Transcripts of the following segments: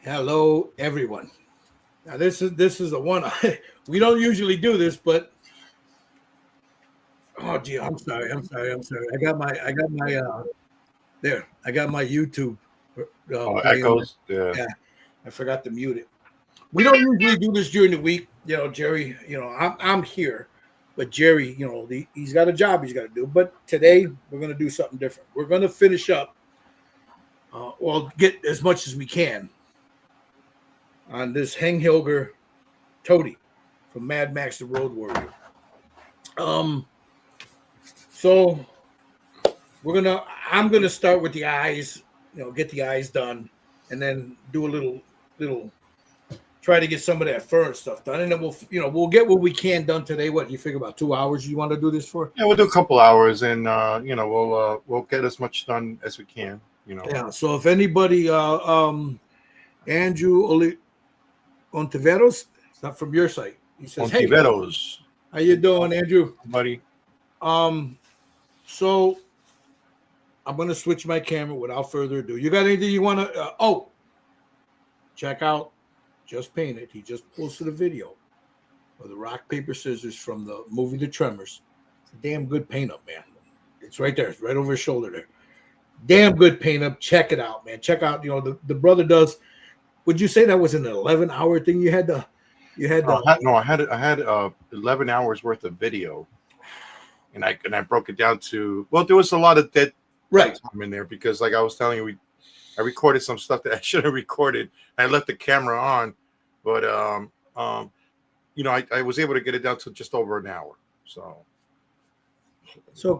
Hello, everyone. Now this is the one we don't usually do this, but oh gee, I'm sorry. I got my there. I got my YouTube Oh, playing. echoes. Yeah. Yeah, I forgot to mute it. We don't usually do this during the week, Jerry. I'm here, but Jerry, he's got a job he's got to do. But today we're gonna do something different. We're gonna finish up, get as much as we can on this Heng Toadie from Mad Max the Road Warrior. Um, so I'm gonna start with the eyes, get the eyes done, and then do a little try to get some of that fur and stuff done, and then we'll get what we can done today. What you figure about 2 hours you want to do this for? Yeah, we'll do a couple hours, and we'll get as much done as we can. Yeah. So if anybody, Andrew Ontiveros, it's not from your site. He says, "Hey, Ontiveros, how you doing, Andrew?" buddy. So I'm gonna switch my camera without further ado. You got anything you want to? Check out Just Painted. He just posted a video of the rock paper scissors from the movie The Tremors. It's a damn good paint up, man. It's right there. It's right over his shoulder there. Damn good paint up. Check it out, man. Check out. The brother does. Would you say that was an 11-hour thing? You had to. I had 11 hours worth of video, and I broke it down to, well, there was a lot of dead time in there because, like I was telling you, I recorded some stuff that I should have recorded. I left the camera on, but I was able to get it down to just over an hour. So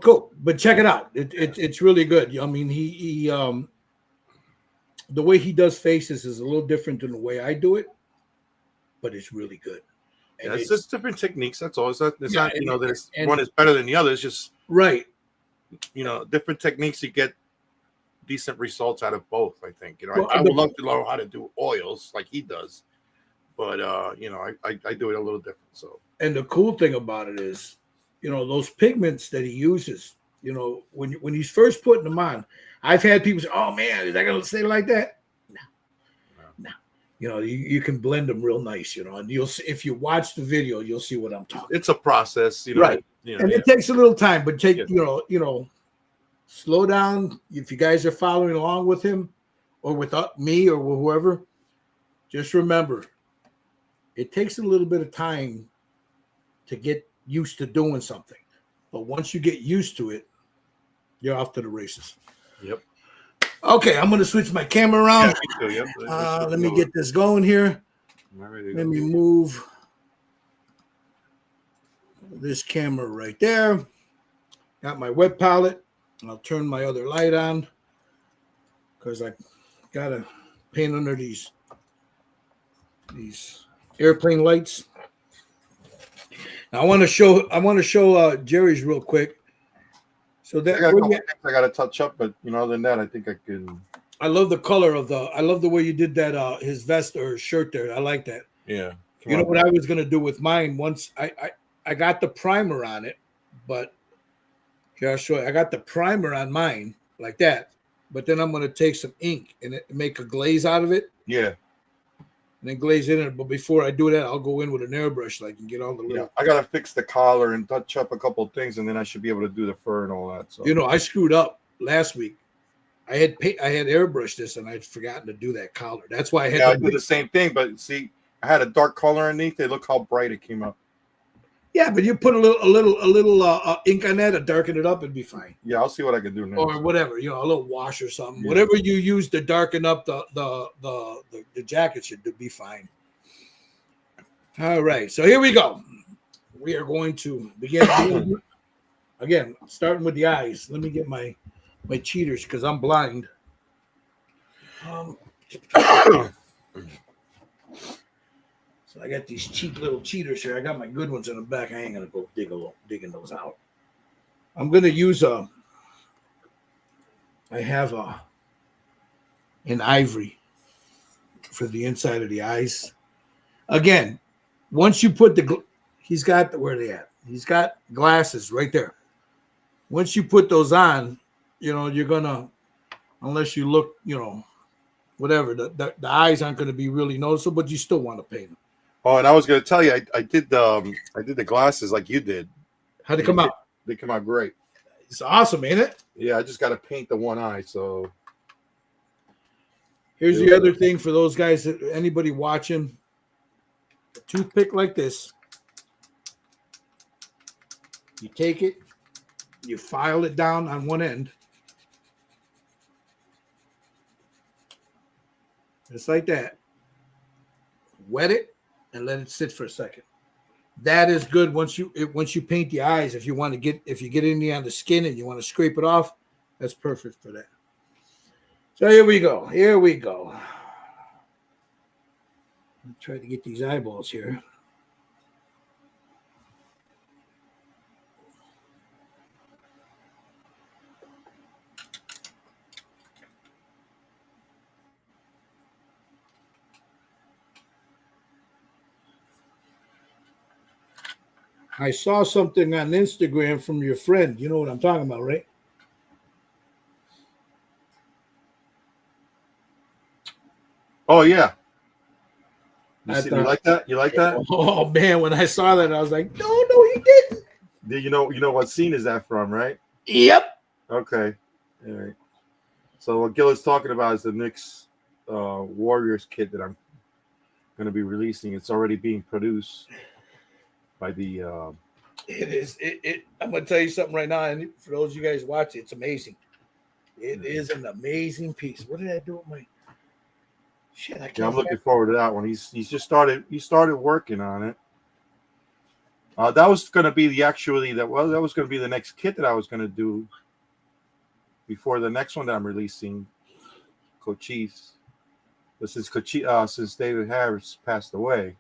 cool. But check it out. It's really good. I mean, he the way he does faces is a little different than the way I do it, but it's really good. And it's just different techniques. That's all. It's not that one is better than the other. It's just different techniques. You get decent results out of both. I think. I would love to learn how to do oils like he does, but I do it a little different. So. And the cool thing about it is, those pigments that he uses. When he's first putting them on, I've had people say, "Oh man, is that gonna stay like that?" No. You can blend them real nice. And you'll see, if you watch the video, you'll see what I'm talking. It's a process, right? And it takes a little time, but slow down. If you guys are following along with him, or with me, or whoever, just remember, it takes a little bit of time to get used to doing something, but once you get used to it, you're off to the races. Yep. Okay, I'm going to switch my camera around. Yeah, me too, yep. Let me get this going here. Let me move this camera right there. Got my wet palette. I'll turn my other light on because I got to paint under these airplane lights. Now I want to show Jerry's real quick. So that I got to touch up, but other than that, I think I can. I love the color of I love the way you did that. His vest or shirt there. I like that. Yeah. What I was gonna do with mine once I got the primer on it, but I'll show you. I got the primer on mine like that, but then I'm gonna take some ink and make a glaze out of it. Yeah. And then glaze in it. But before I do that, I'll go in with an airbrush and get all the little. Yeah, I gotta fix the collar and touch up a couple of things, and then I should be able to do the fur and all that. So I screwed up last week. I had airbrushed this, and I'd forgotten to do that collar. That's why I had. I did the same thing, but see, I had a dark color underneath it. Look how bright it came up. Yeah, but you put a little ink on that to darken it up, it'd be fine. Yeah, I'll see what I can do now. Or whatever, a little wash or something. Yeah. Whatever you use to darken up the jacket should be fine. All right, so here we go. We are going to begin again, starting with the eyes. Let me get my cheaters because I'm blind. So I got these cheap little cheaters here. I got my good ones in the back. I ain't gonna go digging those out. I'm gonna use I have an ivory for the inside of the eyes. Again, once you put he's got where they at? He's got glasses right there. Once you put those on, you're gonna, unless you look, whatever. The eyes aren't going to be really noticeable, but you still want to paint them. Oh, and I was going to tell you, I did the glasses like you did. How'd they come out? They come out great. It's awesome, ain't it? Yeah, I just got to paint the one eye. So here's the other thing for those guys, that anybody watching, a toothpick like this, you take it, you file it down on one end, just like that. Wet it and let it sit for a second. That is good once you paint the eyes. If you get any on the skin and you want to scrape it off, that's perfect for that. So here we go. Here we go. I'll try to get these eyeballs here. I saw something on Instagram from your friend. You know what I'm talking about, right? Oh yeah. You like that? You like that? Oh man, when I saw that, I was like, no, he didn't. You know what scene is that from, right? Yep. Okay. All right. So what Gil is talking about is the next Warriors kit that I'm going to be releasing. It's already being produced by the. It is. I'm going to tell you something right now, and for those of you guys watching, it's amazing. It is an amazing piece. What did I do with my? Shit, I can't. Yeah, I'm looking forward to that one. He's just started. He started working on it. That was going to be that was going to be the next kit that I was going to do before the next one that I'm releasing, Cochise. But since David Harris passed away,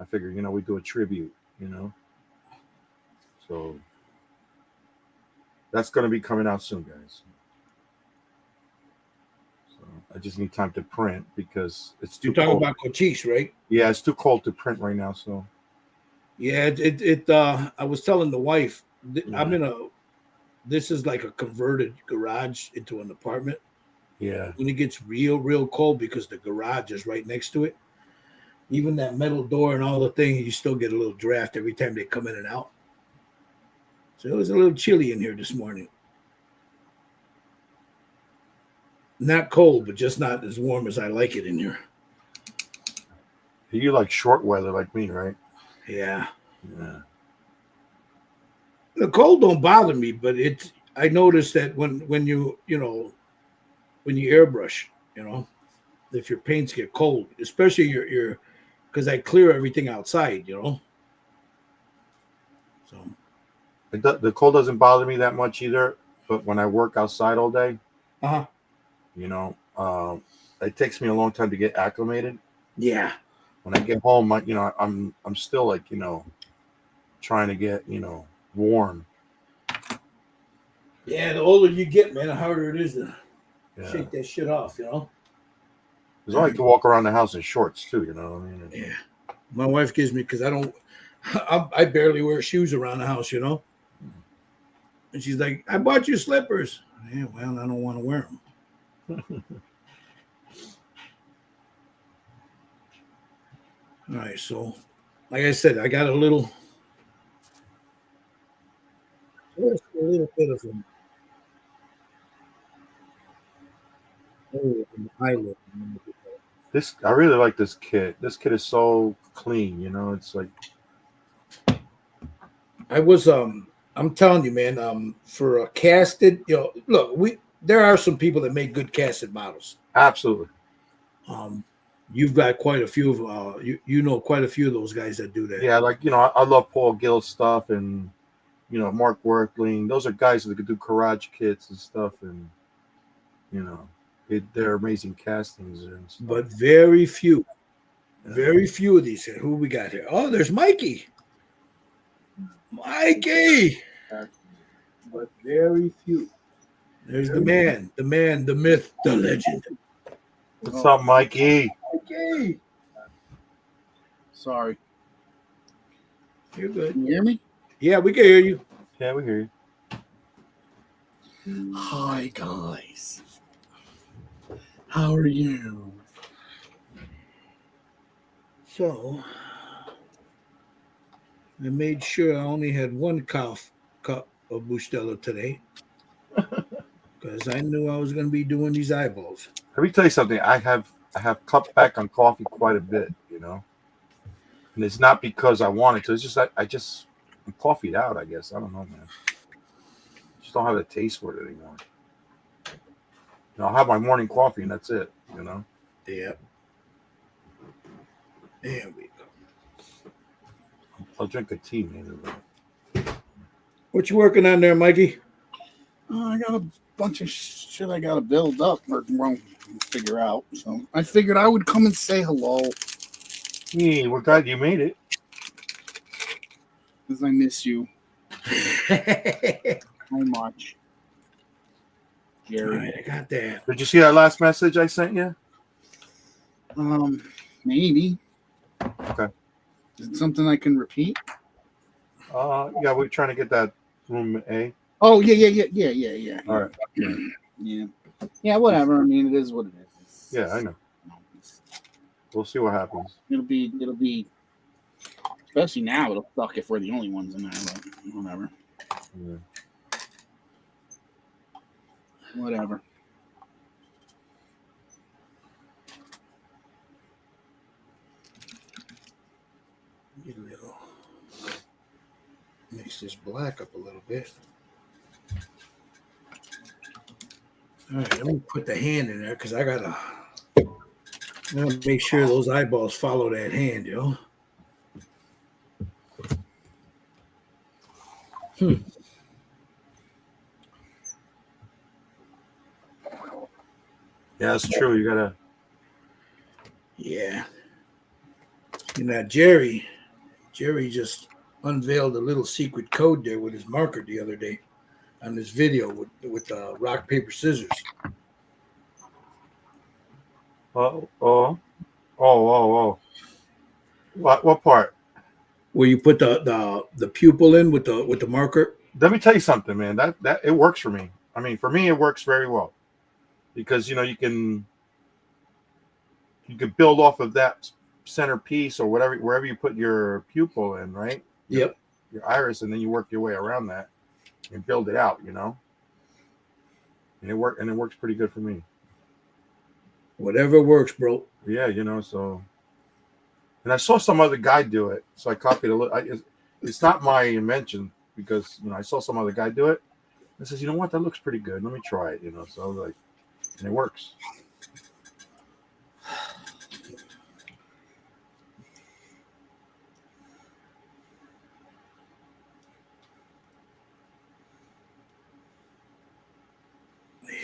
I figured we do a tribute. So that's going to be coming out soon, guys. I just need time to print because it's too cold. You're talking about Cochise, right? Yeah, it's too cold to print right now. So yeah, I was telling the wife, this is like a converted garage into an apartment. Yeah. When it gets real cold, because the garage is right next to it, even that metal door and all the things, you still get a little draft every time they come in and out. So it was a little chilly in here this morning. Not cold, but just not as warm as I like it in here. You like short weather like me, right? Yeah. The cold don't bother me, but I noticed that when you airbrush, if your paints get cold, especially your because I clear everything outside, So the cold doesn't bother me that much either. But when I work outside all day, it takes me a long time to get acclimated. Yeah. When I get home, I'm still like trying to get warm. Yeah, the older you get, man, the harder it is to shake that shit off, Because I like to walk around the house in shorts too, what I mean? Yeah. My wife gives me, because I barely wear shoes around the house, And she's like, I bought you slippers. Yeah, well, I don't want to wear them. All right, so like I said, I got a little bit of them. Eyelid. I really like this kit. This kit is so clean, it's like. I'm telling you, man, for a casted, look, there are some people that make good casted models. Absolutely. You've got quite a few of quite a few of those guys that do that. Yeah, I love Paul Gill's stuff, and Mark Workling. Those are guys that could do garage kits and stuff, and they're amazing castings and stuff. But very few of these. Who we got here? Oh, there's Mikey. But very few. There's the man, the myth, the legend. What's up, Mikey? Mikey. Sorry. You're good. Can you hear me? Yeah, we can hear you. Yeah, we hear you. Hi, guys. How are you? So I made sure I only had one cup of Bustelo today because I knew I was going to be doing these eyeballs. Let me tell you something. I have cut back on coffee quite a bit, and it's not because I wanted to. It's just I'm coffeeed out. I guess I don't know, man. Just don't have the taste for it anymore. I'll have my morning coffee and that's it. Yeah. There we go. I'll drink a tea maybe. What you working on there, Mikey? I got a bunch of shit I got to build up or figure out. So I figured I would come and say hello. Hey, we're glad you made it. Because I miss you so much. Jerry. All right, I got that. Did you see that last message I sent you? Maybe. Okay. Is it something I can repeat? Yeah, we're trying to get that room A. Oh, yeah. All right. Yeah, whatever. I mean, it is what it is. Yeah, I know. We'll see what happens. It'll be, especially now, it'll suck if we're the only ones in there, but whatever. Yeah. Whatever. Get a little, mix this black up a little bit. All right, let me put the hand in there because I gotta make sure those eyeballs follow that hand, yo. Yeah, that's true. You gotta. Yeah. Jerry just unveiled a little secret code there with his marker the other day on this video with rock, paper, scissors. Oh. What part? Where you put the pupil in with the marker. Let me tell you something, man. That it works for me. I mean, for me, it works very well because you can build off of that centerpiece or wherever you put your pupil in, right? Yep. Your iris, and then you work your way around that and build it out, and it works pretty good for me. Whatever works, bro. Yeah, so. And I saw some other guy do it, so I copied a little. It's not my invention because I saw some other guy do it. I says, you know what, that looks pretty good. Let me try it. So I was like, and it works.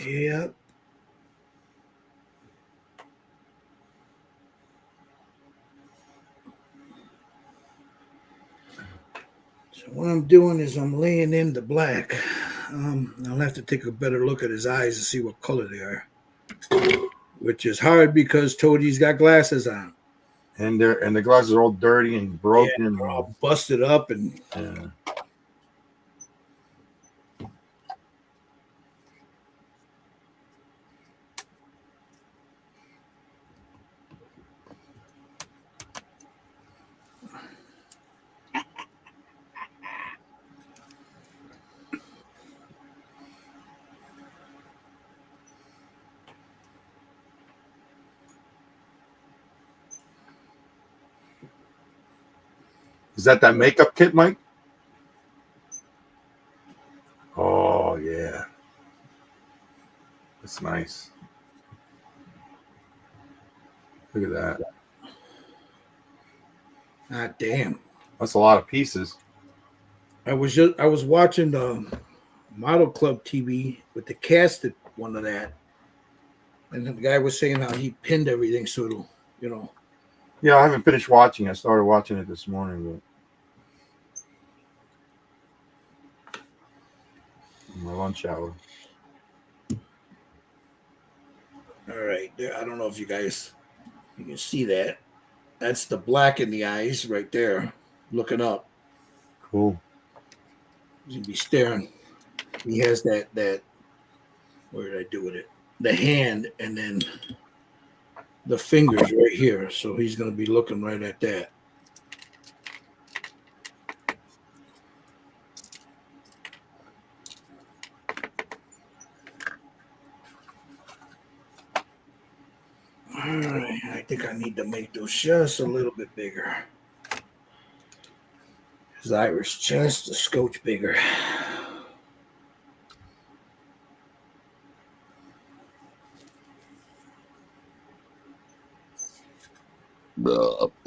Yep. So what I'm doing is I'm laying in the black. I'll have to take a better look at his eyes to see what color they are, which is hard because Toadie's got glasses on, and the glasses are all dirty and broken, they're all busted up, and yeah. Is that makeup kit, Mike? Oh yeah, that's nice. Look at that. ah, damn. That's a lot of pieces. I was watching the Model Club TV with the casted one of that, and the guy was saying how he pinned everything so it'll, Yeah, I haven't finished watching. I started watching it this morning, but my lunch hour. All right, there. I don't know if you can see that. That's the black in the eyes right there, looking up. Cool. He'd be staring. He has that. Where did I do with it? the hand and then the fingers right here. So he's going to be looking right at that. All right, I think I need to make those just a little bit bigger. His iris just a scotch bigger.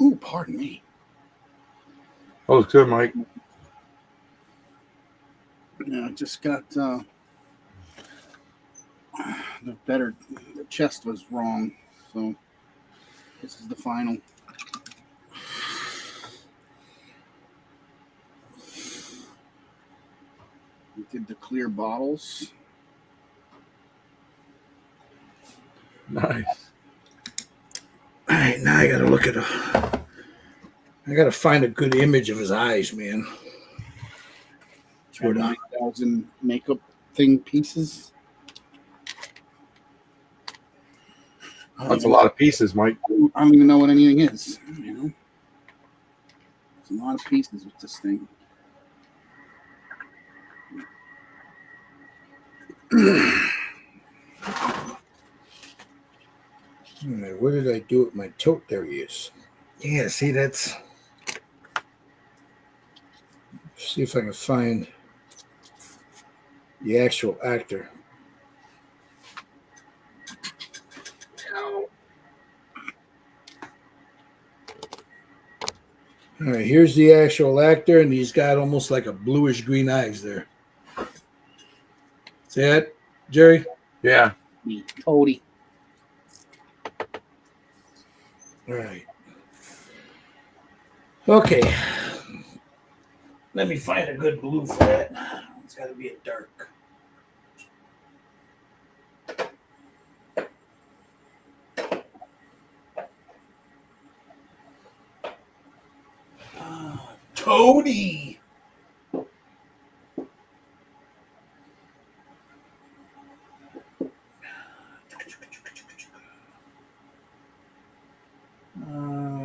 Ooh, pardon me. Oh, it's good, Mike. Yeah, I just got the chest was wrong, so this is the final. We did the clear bottles. Nice. All right, now I gotta look at I gotta find a good image of his eyes, man. For 9,000 makeup thing pieces. That's a lot of pieces, Mike. I don't even know what anything is. You know, there's a lot of pieces with this thing. All right, what did I do with my tote? There he is. Yeah, see, that's. See if I can find the actual actor. All right, here's the actual actor, and he's got almost like a bluish green eyes there. See that, Jerry? Yeah. Toadie. All right. Okay. Let me find a good blue for that. It's got to be a dark. Toadie.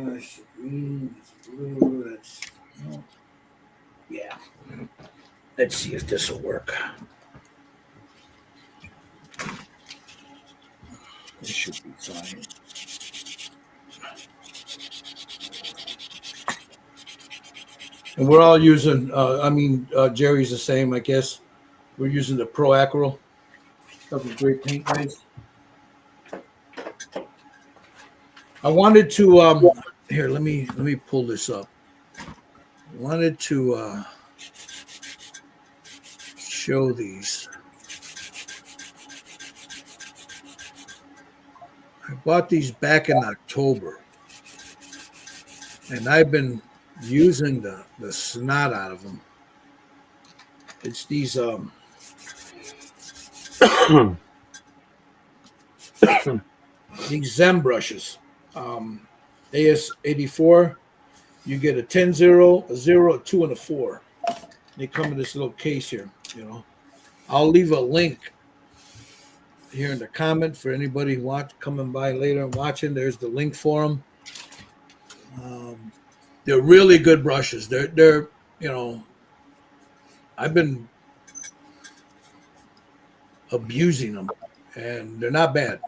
That's green, that's blue, that's. Oh. Yeah. Let's see if this will work. This should be fine. And we're all using, Jerry's the same, I guess. We're using the Pro Acryl. Stuff with great paint, guys. I wanted to, here, let me pull this up. I wanted to show these. I bought these back in October. And I've been using the snot out of them. It's these these Zen brushes. AS84. You get a 10, 0, a 0, a 2, and a 4. They come in this little case here, you know. I'll leave a link here in the comment for anybody coming by later and watching. There's the link for them. They're really good brushes. They're you know, I've been abusing them, and they're not bad.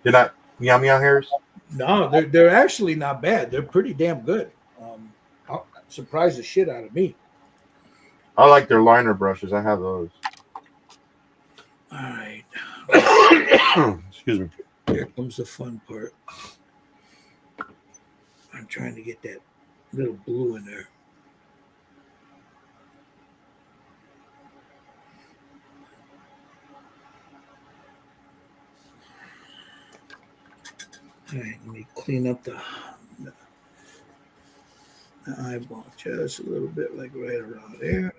They're not meow meow hairs? No, they're actually not bad. They're pretty damn good. Surprised the shit out of me. I like their liner brushes. I have those. All right. Excuse me. Here comes the fun part. I'm trying to get that little blue in there. All right, let me clean up the eyeball just a little bit, like right around there.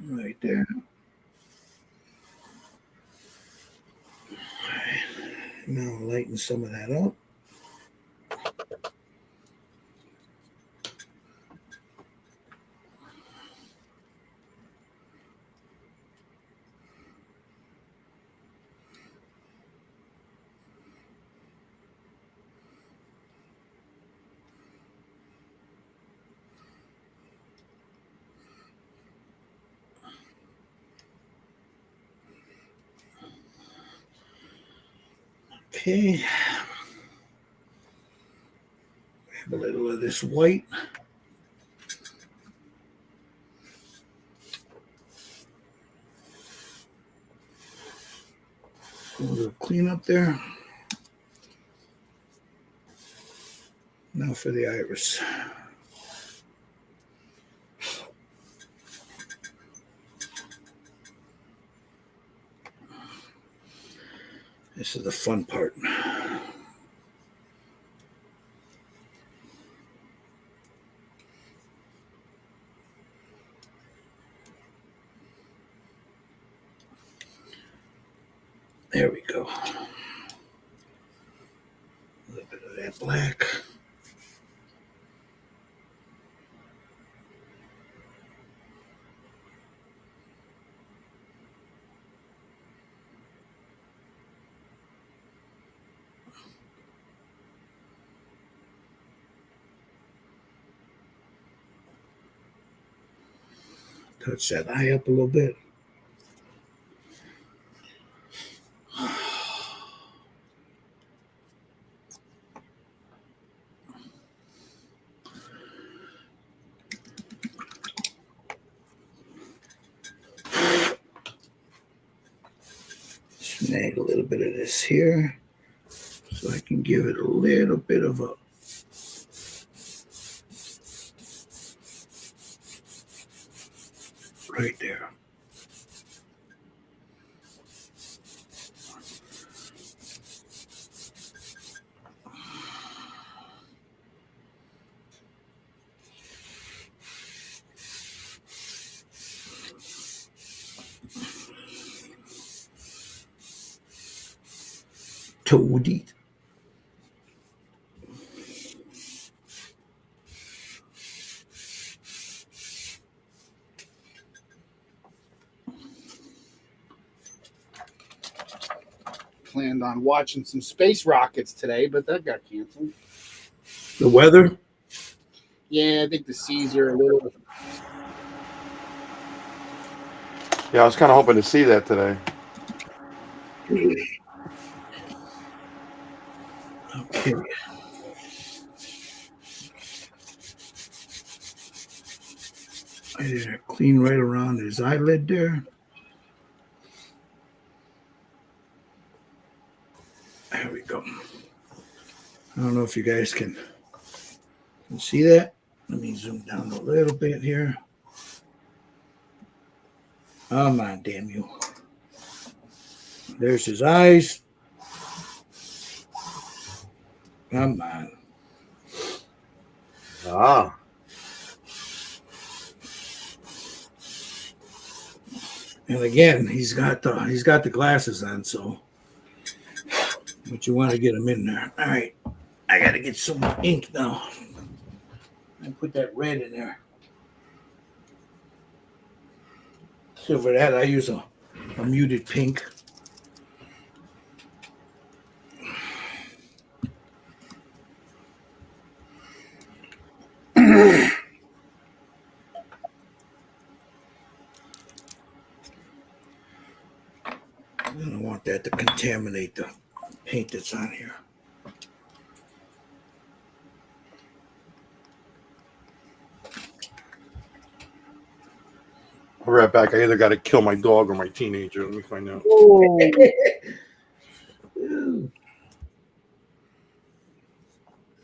Right there. Now lighten some of that up. Okay. Have a little of this white. A little clean up there. Now for the iris. This is the fun part. There we go. A little bit of that black. Touch that eye up a little bit. Snag a little bit of this here so I can give it a little bit of a right there. Toadie. Planned on watching some space rockets today, but that got canceled. The weather? Yeah, I think the seas are a little. Yeah, I was kind of hoping to see that today. Okay. I did a clean right around his eyelid there. There we go. I don't know if you guys can see that. Let me zoom down a little bit here. Come on, damn you. There's his eyes. Come on. Ah. And again, he's got the glasses on, so but you want to get him in there. All right. I gotta get some more ink now. I put that red in there. So for that I use a muted pink. I don't want that to contaminate the paint that's on here. I'll be right back. I either got to kill my dog or my teenager. Let me find out.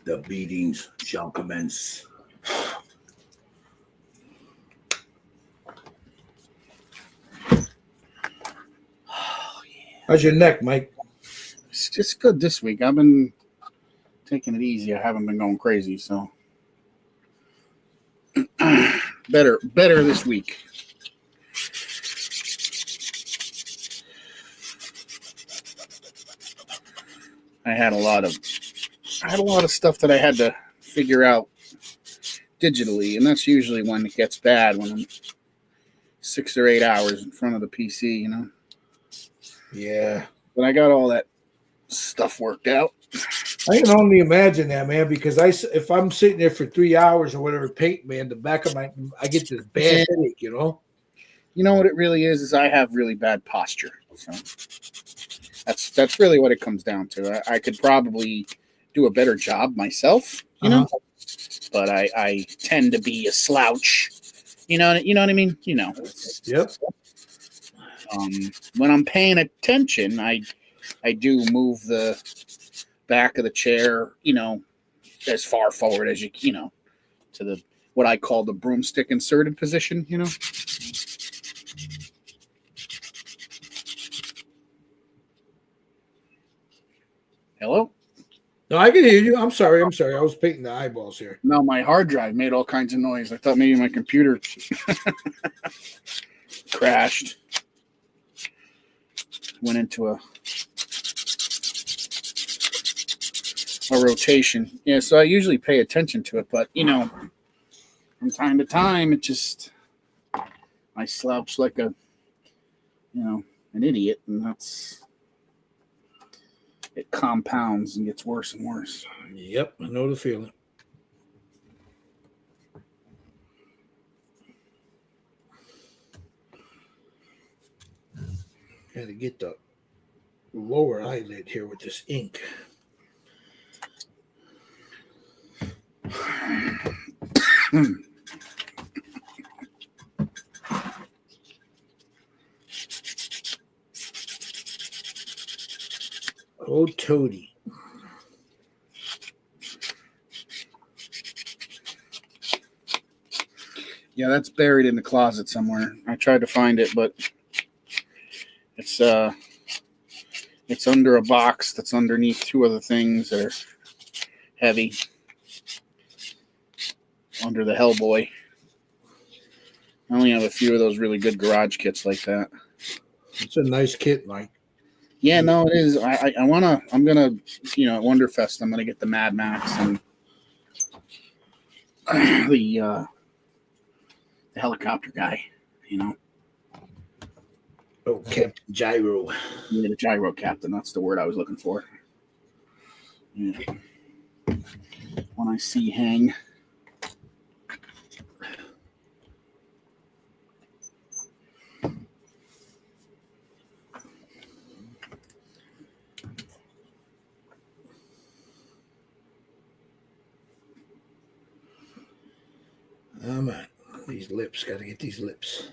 The beatings shall commence. How's your neck, Mike? It's just good this week. I've been taking it easy. I haven't been going crazy, so better this week. I had a lot of stuff that I had to figure out digitally, and that's usually when it gets bad, when I'm 6 or 8 hours in front of the PC, you know. Yeah. But I got all that stuff worked out. I can only imagine that, man, because if I'm sitting there for 3 hours or whatever paint, man, the back of I get this bad headache, you know. You know what it really is I have really bad posture. So That's really what it comes down to. I could probably do a better job myself, you know, but I tend to be a slouch. You know what I mean? You know. Yep. When I'm paying attention, I do move the back of the chair, you know, as far forward as you know, to the what I call the broomstick inserted position, you know. Hello? No, I can hear you. I'm sorry. I was painting the eyeballs here. No, my hard drive made all kinds of noise. I thought maybe my computer crashed. Went into a rotation. Yeah, so I usually pay attention to it, but you know, from time to time, it just I slouch like a, you know, an idiot, and it compounds and gets worse and worse. Yep, I know the feeling. Got to get the lower eyelid here with this ink. Oh, Toadie. Yeah, that's buried in the closet somewhere. I tried to find it, but it's under a box that's underneath two other things that are heavy. Under the Hellboy. I only have a few of those really good garage kits like that. It's a nice kit, Mike. Yeah, no, it is. I'm gonna, you know, at Wonderfest, I'm gonna get the Mad Max and the helicopter guy, you know. Oh, Captain Gyro. Yeah, the gyro captain. That's the word I was looking for. Yeah. When I see Heng. Oh, man. These lips. Got to get these lips.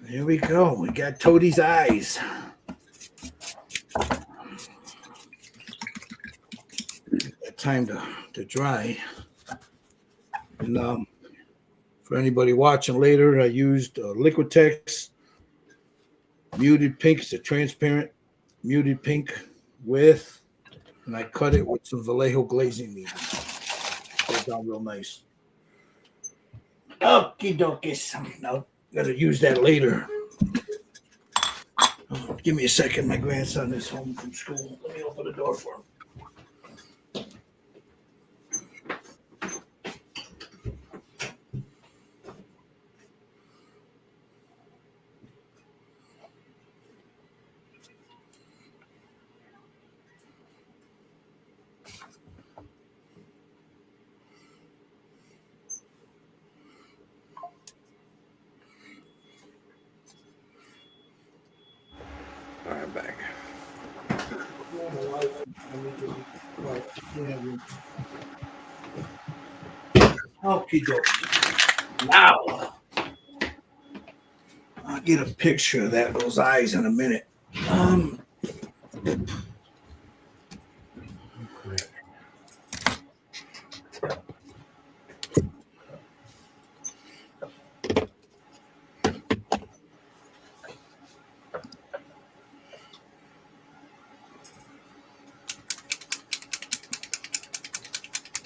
Here we go. We got Toadie's eyes. Got time to dry. And for anybody watching later, I used Liquitex muted pink. It's a transparent muted pink and I cut it with some Vallejo glazing medium. Goes down real nice. Okie dokies. Now, gotta use that later. Oh, give me a second. My grandson is home from school. Let me open the door for him. All right, I'm back. Okie dokie. Now, I'll get a picture of those eyes in a minute.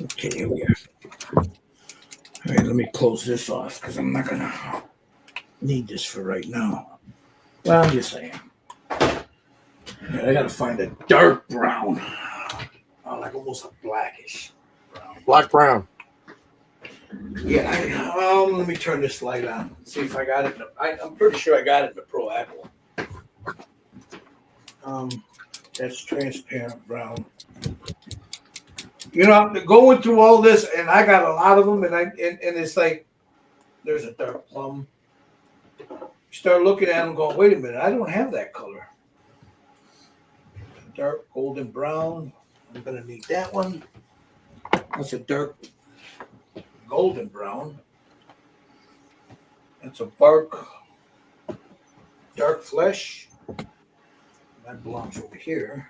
Okay, here we are. All right, let me close this off because I'm not gonna need this for right now. Well, I'm just saying. Yeah, I gotta find a dark brown. Oh, like almost a blackish brown. Black brown. Yeah, let me turn this light on. See if I got it. I'm pretty sure I got it in the Pro Apple. That's transparent brown. You know, going through all this, and I got a lot of them, and it's like there's a dark plum. You start looking at them, going, wait a minute, I don't have that color. Dark golden brown. I'm gonna need that one. That's a dark golden brown. That's a dark flesh. That belongs over here.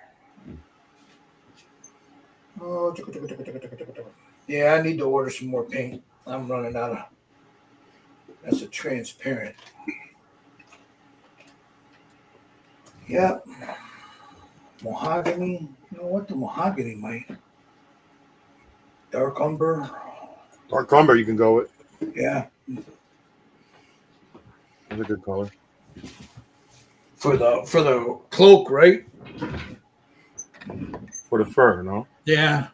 Oh, yeah, I need to order some more paint. I'm running out of. That's a transparent. Yeah. Mahogany. You know what? The mahogany might. Dark umber. Dark umber you can go with. Yeah. That's a good color. For the cloak, right? For the fur, no? Yeah.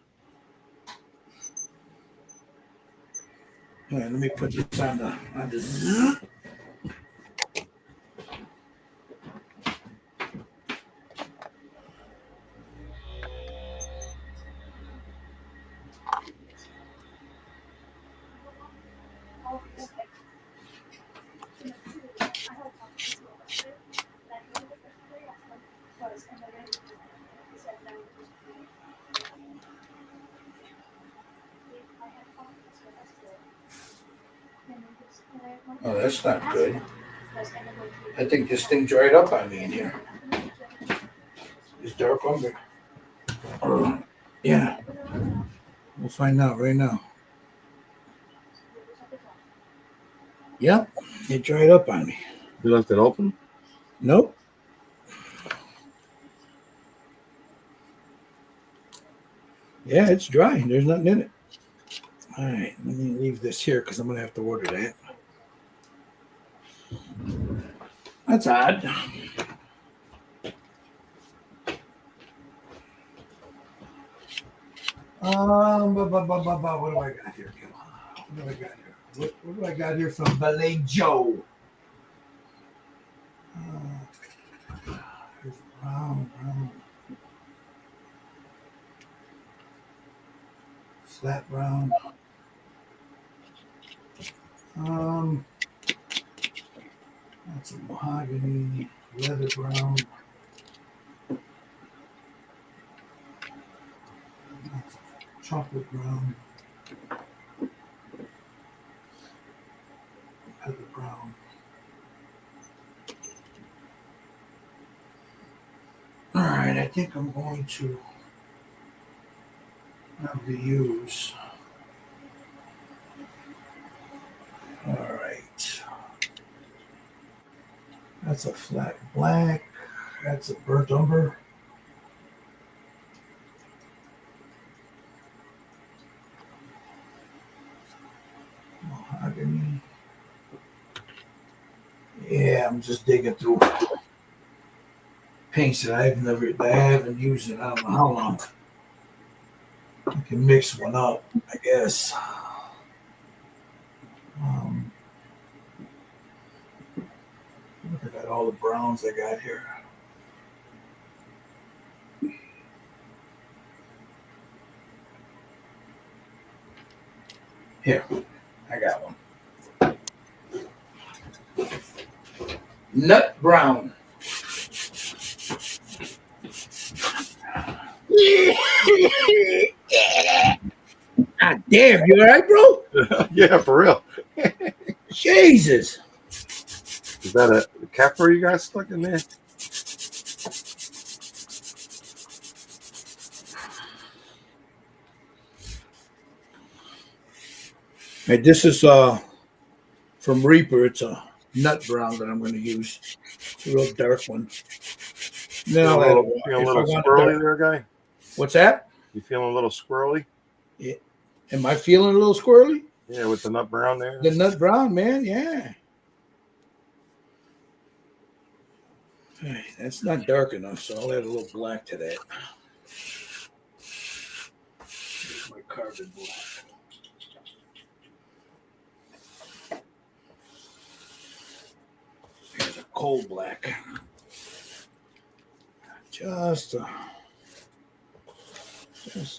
All right, let me put this on the Oh, that's not good. I think this thing dried up on me in here. It's dark umber. Yeah. We'll find out right now. Yep. It dried up on me. You left it open? Nope. Yeah, it's dry. There's nothing in it. All right. Let me leave this here because I'm going to have to order that. That's odd. What do I got here? What do I got here? What do I got here from Vallejo? There's brown. Flat brown. That's a mahogany, leather brown. That's chocolate brown. Leather brown. All right, I think I'm going to have to use. All right. That's a flat black. That's a burnt umber. Mahogany. Yeah, I'm just digging through paints that I haven't used in I don't know how long. I can mix one up, I guess. Look at all the browns I got here. Here, I got one. Nut brown. God damn, you all right, bro? Yeah, for real. Jesus. Is that a cat fur you got stuck in there? Hey, this is from Reaper. It's a nut brown that I'm going to use. It's a real dark one. Now, a little squirrely there, guy? What's that? You feeling a little squirrely? Yeah. Am I feeling a little squirrely? Yeah, with the nut brown there. The nut brown, man. Yeah. All right, that's not dark enough, so I'll add a little black to that. Here's my carbon black. Here's a coal black. Just a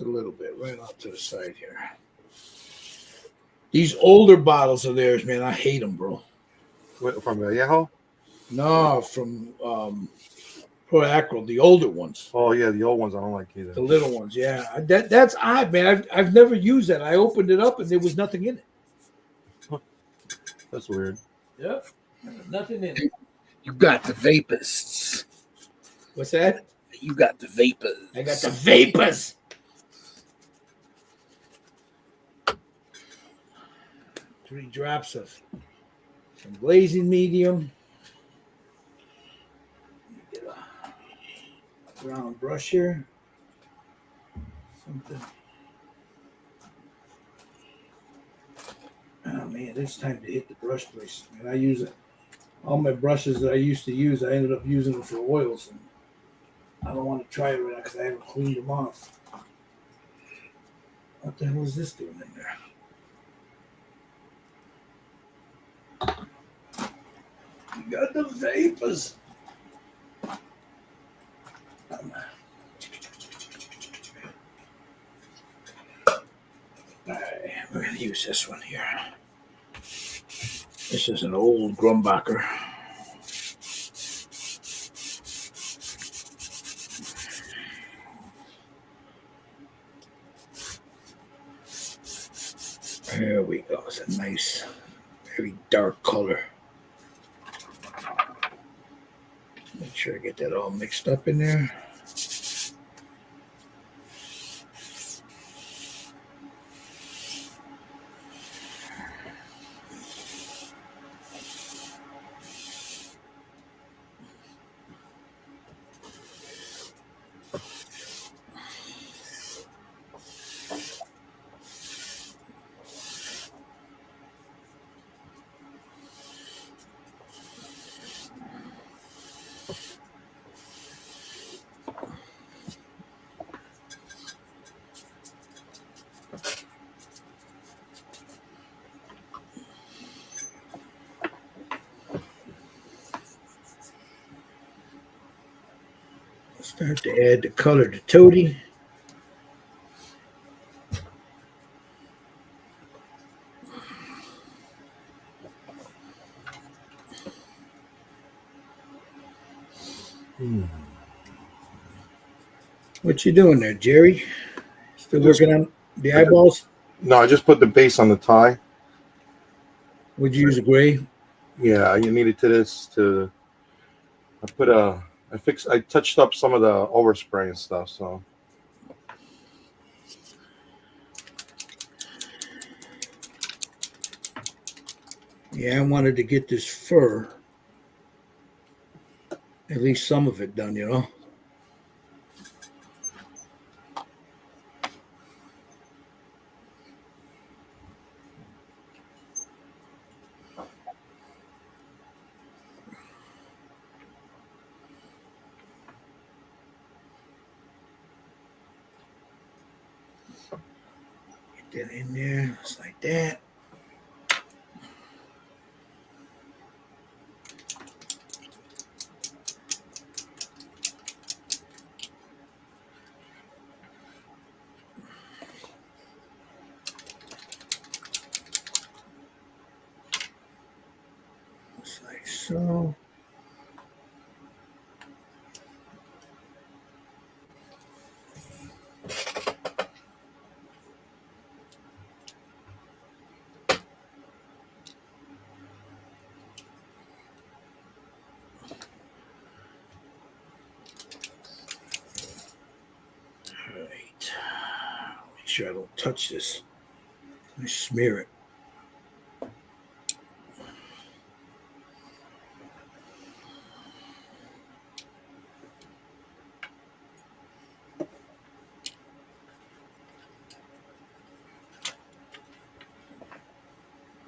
little bit right off to the side here. These older bottles of theirs, man, I hate them, bro. From Vallejo? No, from Pro Acro, the older ones. Oh yeah, the old ones I don't like either. The little ones, yeah. That's odd, man. I've never used that. I opened it up and there was nothing in it. That's weird. Yep, nothing in it. You got the vapors. What's that? You got the vapors. I got the vapors. 3 drops of some glazing medium. Get a round brush here. Something. Oh man, it's time to hit the brush place. And I use it. All my brushes that I used to use, I ended up using them for oils. And I don't want to try it right now because I haven't cleaned them off. What the hell is this doing in there? You got the vapors. Alright, we're going to use this one here. This is an old Grumbacher. There we go. It's a nice, very dark color. Make sure I get that all mixed up in there. Start to add the color to Toadie. What you doing there, Jerry? Still working on the eyeballs? No, I just put the base on the tie. Would you use a gray? Yeah, you needed to this to. I touched up some of the overspray and stuff. So. Yeah, I wanted to get this fur, at least some of it done, you know. Get that in there, just like that. Just like so. Make sure I don't touch this. Let me smear it.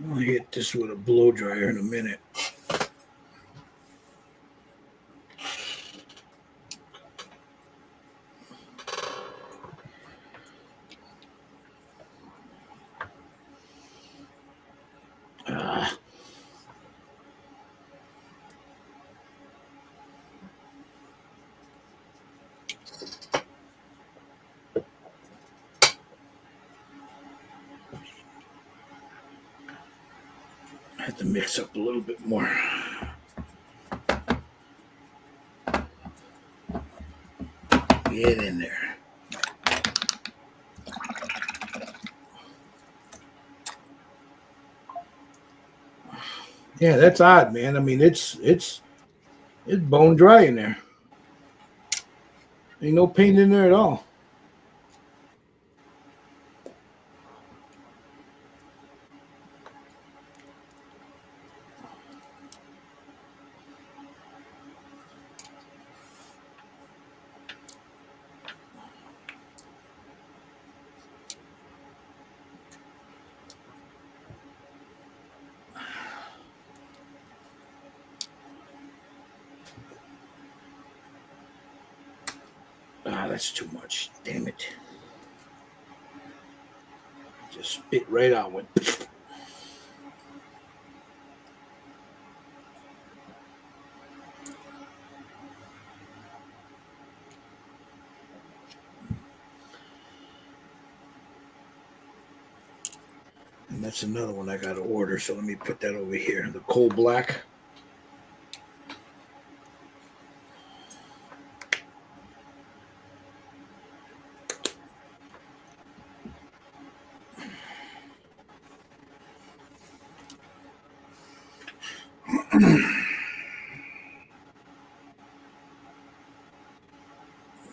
I'll hit this with a blow dryer in a minute. have to mix up a little bit more. Get in there. Yeah, that's odd, man. I mean, it's bone dry in there. Ain't no paint in there at all. Ah, that's too much. Damn it. Just spit right out with. And that's another one I got to order. So let me put that over here. The coal black.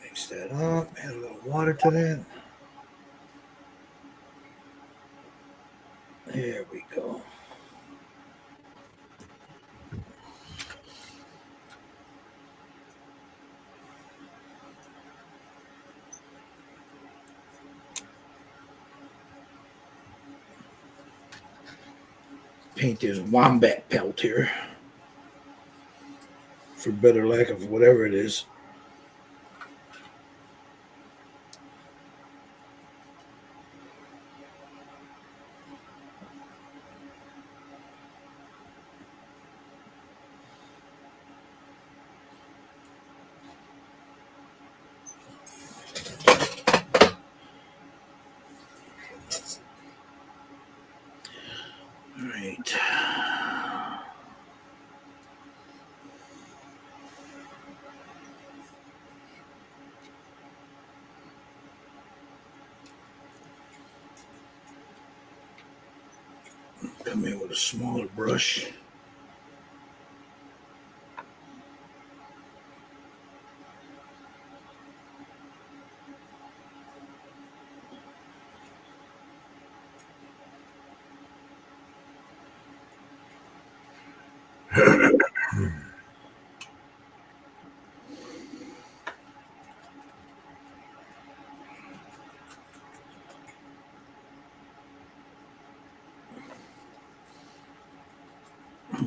Mix that up. Add a little water to that. There we go. Paint this wombat pelt here. For better lack of whatever it is. All right. Come in with a smaller brush.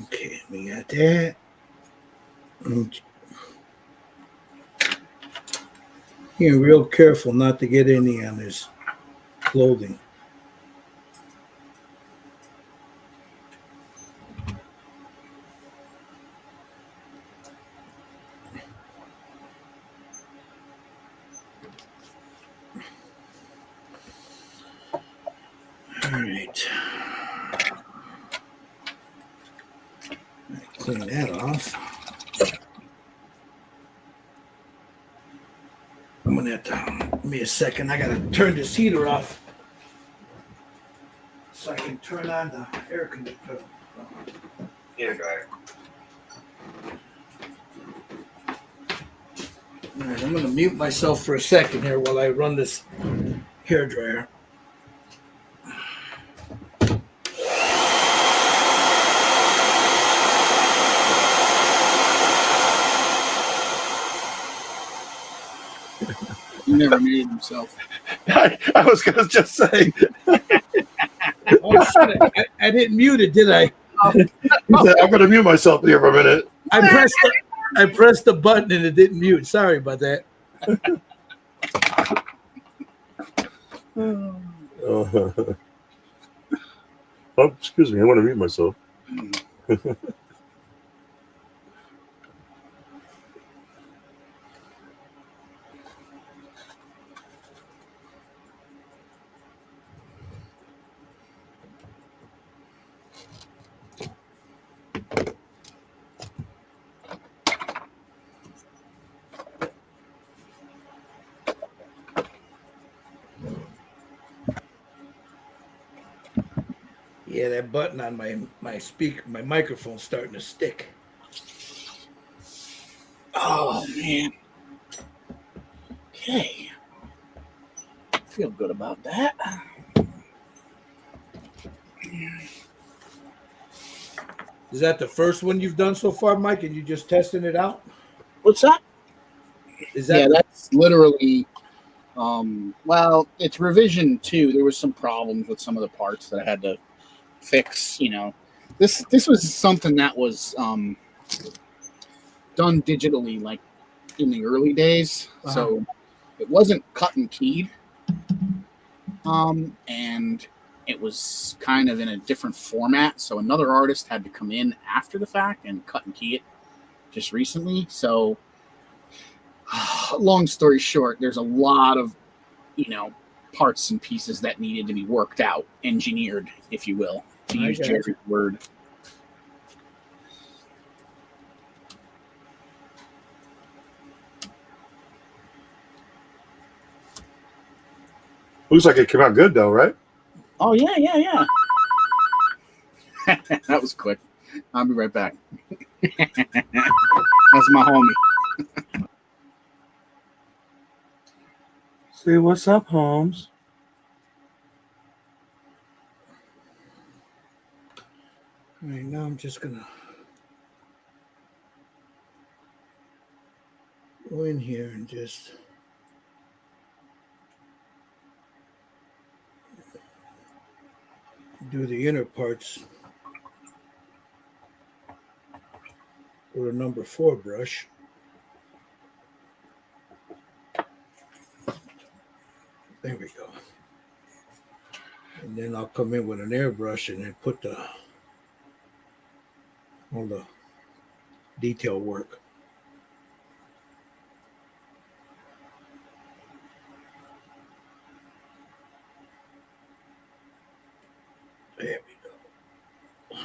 Okay, we got that. Being real careful not to get any on his clothing. All right. Clean that off. I'm gonna have to give me a second. I gotta turn this heater off so I can turn on the air conditioner. Yeah, guy. All right, I'm gonna mute myself for a second here while I run this hair dryer. He never muted himself. I was gonna just say. Oh shit! I didn't mute it, did I? He said, I'm gonna mute myself here for a minute. I pressed the button and it didn't mute. Sorry about that. Oh, excuse me. I want to mute myself. Yeah, that button on my microphone's starting to stick. Oh man. Okay. Feel good about that. Is that the first one you've done so far, Mike? And you just testing it out? What's that? Is Yeah, that that's literally well, it's revision 2. There was some problems with some of the parts that I had to fix, you know. This was something that was done digitally like in the early days. So it wasn't cut and keyed. And it was kind of in a different format. So another artist had to come in after the fact and cut and key it just recently. So long story short, there's a lot of, you know, parts and pieces that needed to be worked out, engineered, if you will, to use Jerry's word. Looks like it came out good though, right? Oh yeah. That was quick. I'll be right back. That's my homie. Say what's up, Holmes. All right, now I'm just gonna go in here and just do the inner parts with a number 4 brush. There we go. And then I'll come in with an airbrush and then put all the detail work. There we go.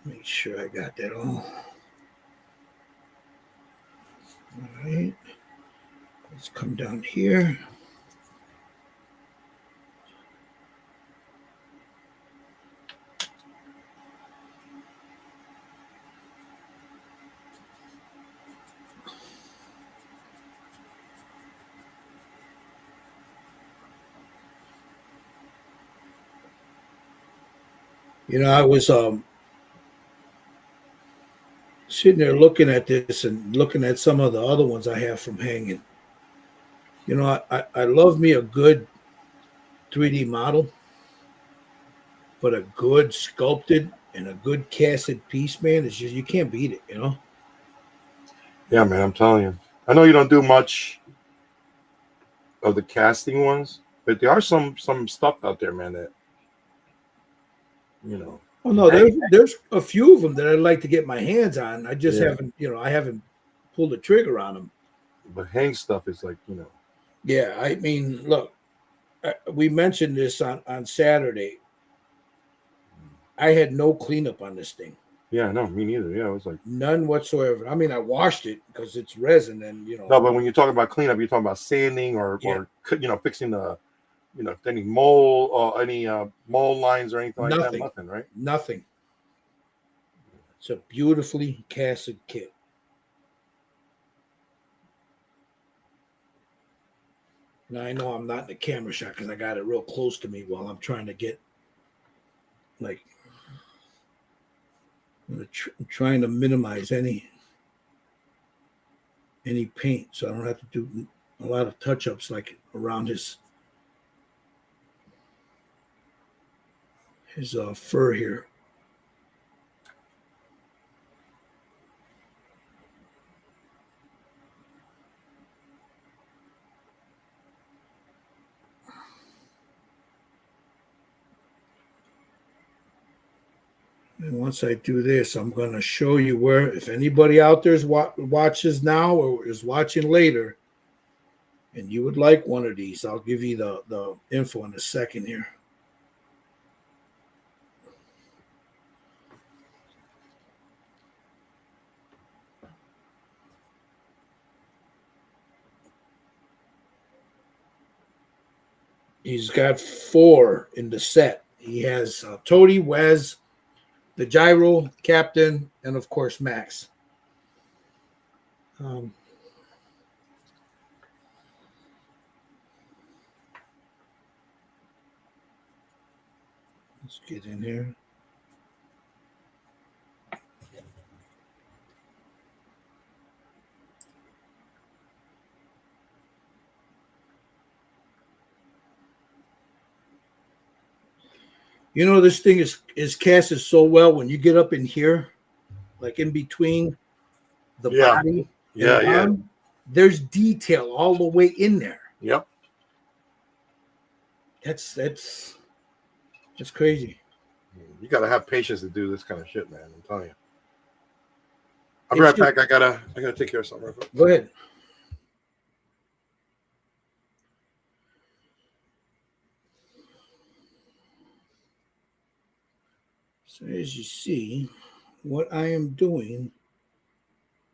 Make sure I got that all. All right. Let's come down here. You know, I was sitting there looking at this and looking at some of the other ones I have from Heng. You know, I love me a good 3D model, but a good sculpted and a good casted piece, man, it's just you can't beat it, you know? Yeah, man, I'm telling you. I know you don't do much of the casting ones, but there are some stuff out there, man, that you know. Oh no, there's a few of them that I'd like to get my hands on. I just Yeah. haven't, I haven't pulled the trigger on them. But Hang stuff is like, Yeah, I mean, look, we mentioned this on Saturday. I had no cleanup on this thing. Yeah, no, me neither. Yeah, it was like none whatsoever. I mean, I washed it because it's resin, and no. But when you're talking about cleanup, you're talking about sanding or fixing the any mole or any mole lines or anything like that. Nothing, right? Nothing. It's a beautifully casted kit. Now I know I'm not in the camera shot because I got it real close to me while I'm trying to get I'm trying to minimize any paint so I don't have to do a lot of touch-ups like around his fur here. And once I do this, I'm going to show you where, if anybody out there watches now or is watching later, and you would like one of these, I'll give you the info in a second here. He's got 4 in the set. He has Toadie, Wes, the Gyro, Captain, and of course Max. Let's get in here. You know, this thing is casted so well when you get up in here, like in between the body and the arm, there's detail all the way in there. Yep. That's crazy. You gotta have patience to do this kind of shit, man. I'm telling you. I'll be right back. I gotta take care of something real quick. Go ahead. So as you see, what I am doing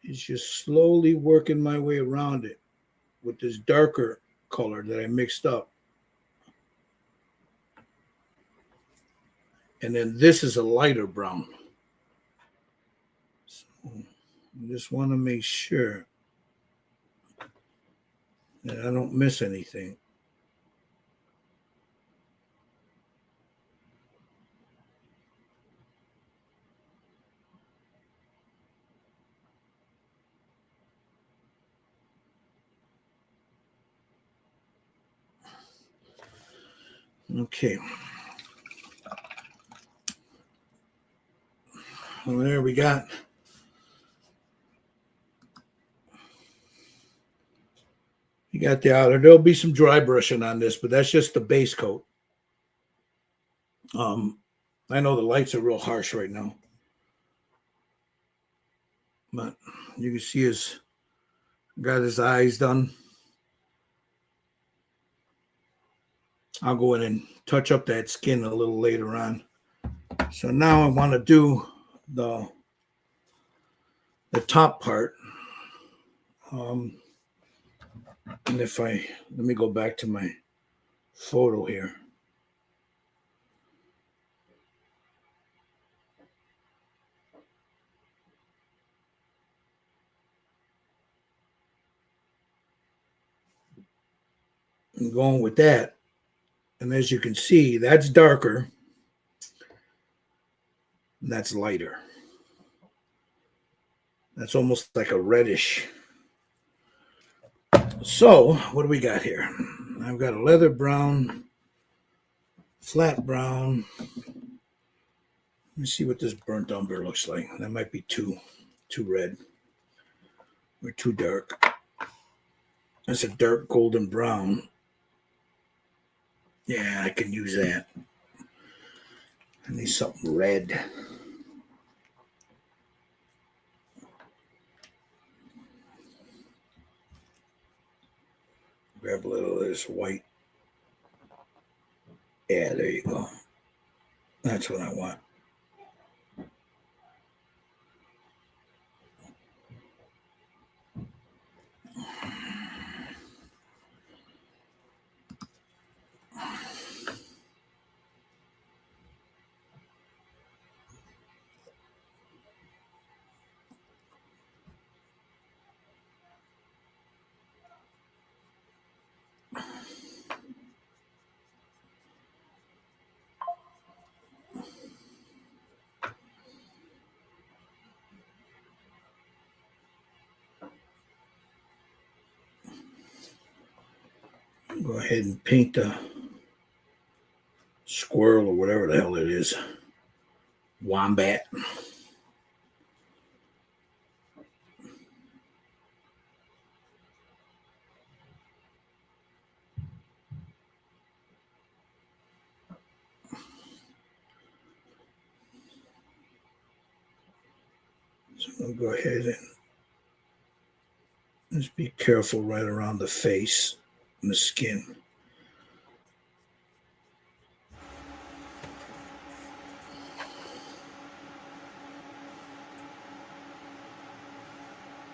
is just slowly working my way around it with this darker color that I mixed up. And then this is a lighter brown. So I just want to make sure that I don't miss anything. Okay. Well, there we got. You got the outer. There'll be some dry brushing on this, but that's just the base coat. I know the lights are real harsh right now, but you can see his got his eyes done. I'll go in and touch up that skin a little later on. So now I want to do the top part. And if let me go back to my photo here. I'm going with that. And as you can see, that's darker. And that's lighter. That's almost like a reddish. So what do we got here? I've got a leather brown, flat brown. Let me see what this burnt umber looks like. That might be too red or too dark. That's a dark golden brown. Yeah, I can use that. I need something red. Grab a little of this white. Yeah, there you go. That's what I want. Go ahead and paint the squirrel or whatever the hell it is. Wombat. So I'll go ahead and just be careful right around the face and the skin.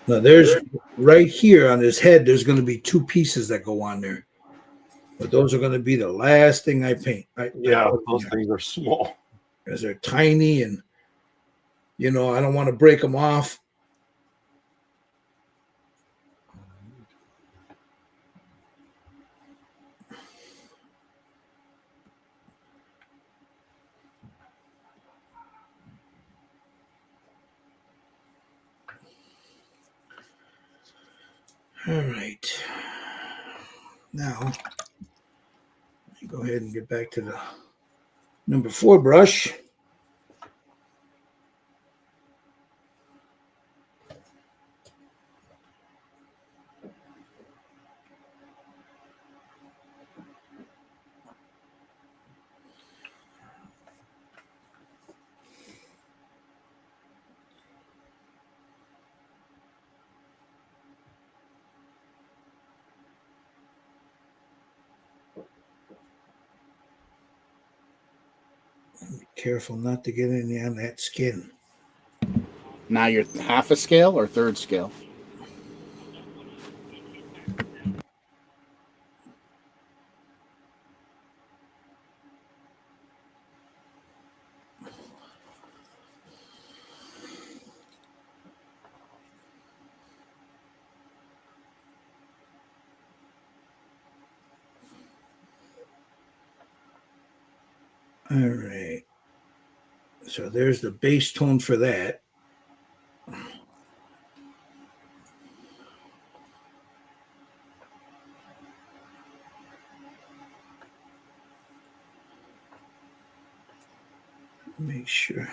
Now there's right here on his head, there's going to be 2 pieces that go on there. But those are going to be the last thing I paint. Yeah, those things are small. Because they're tiny and, I don't want to break them off. All right. Now, let me go ahead and get back to the number 4 brush. Be careful not to get any on that skin. Now you're half a scale or third scale? All right. So there's the base tone for that. Make sure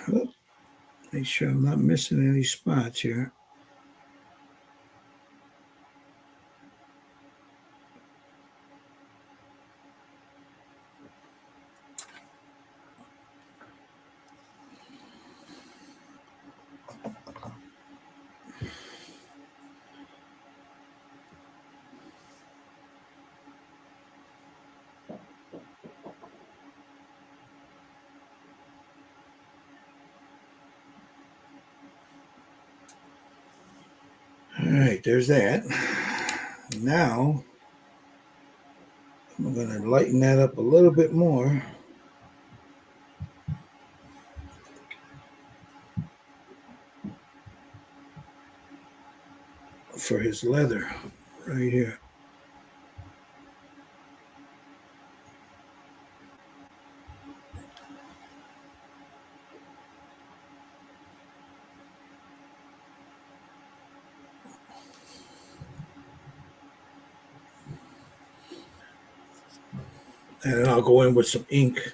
I'm not missing any spots here. All right, there's that. Now, I'm going to lighten that up a little bit more. For his leather, right here. And then I'll go in with some ink,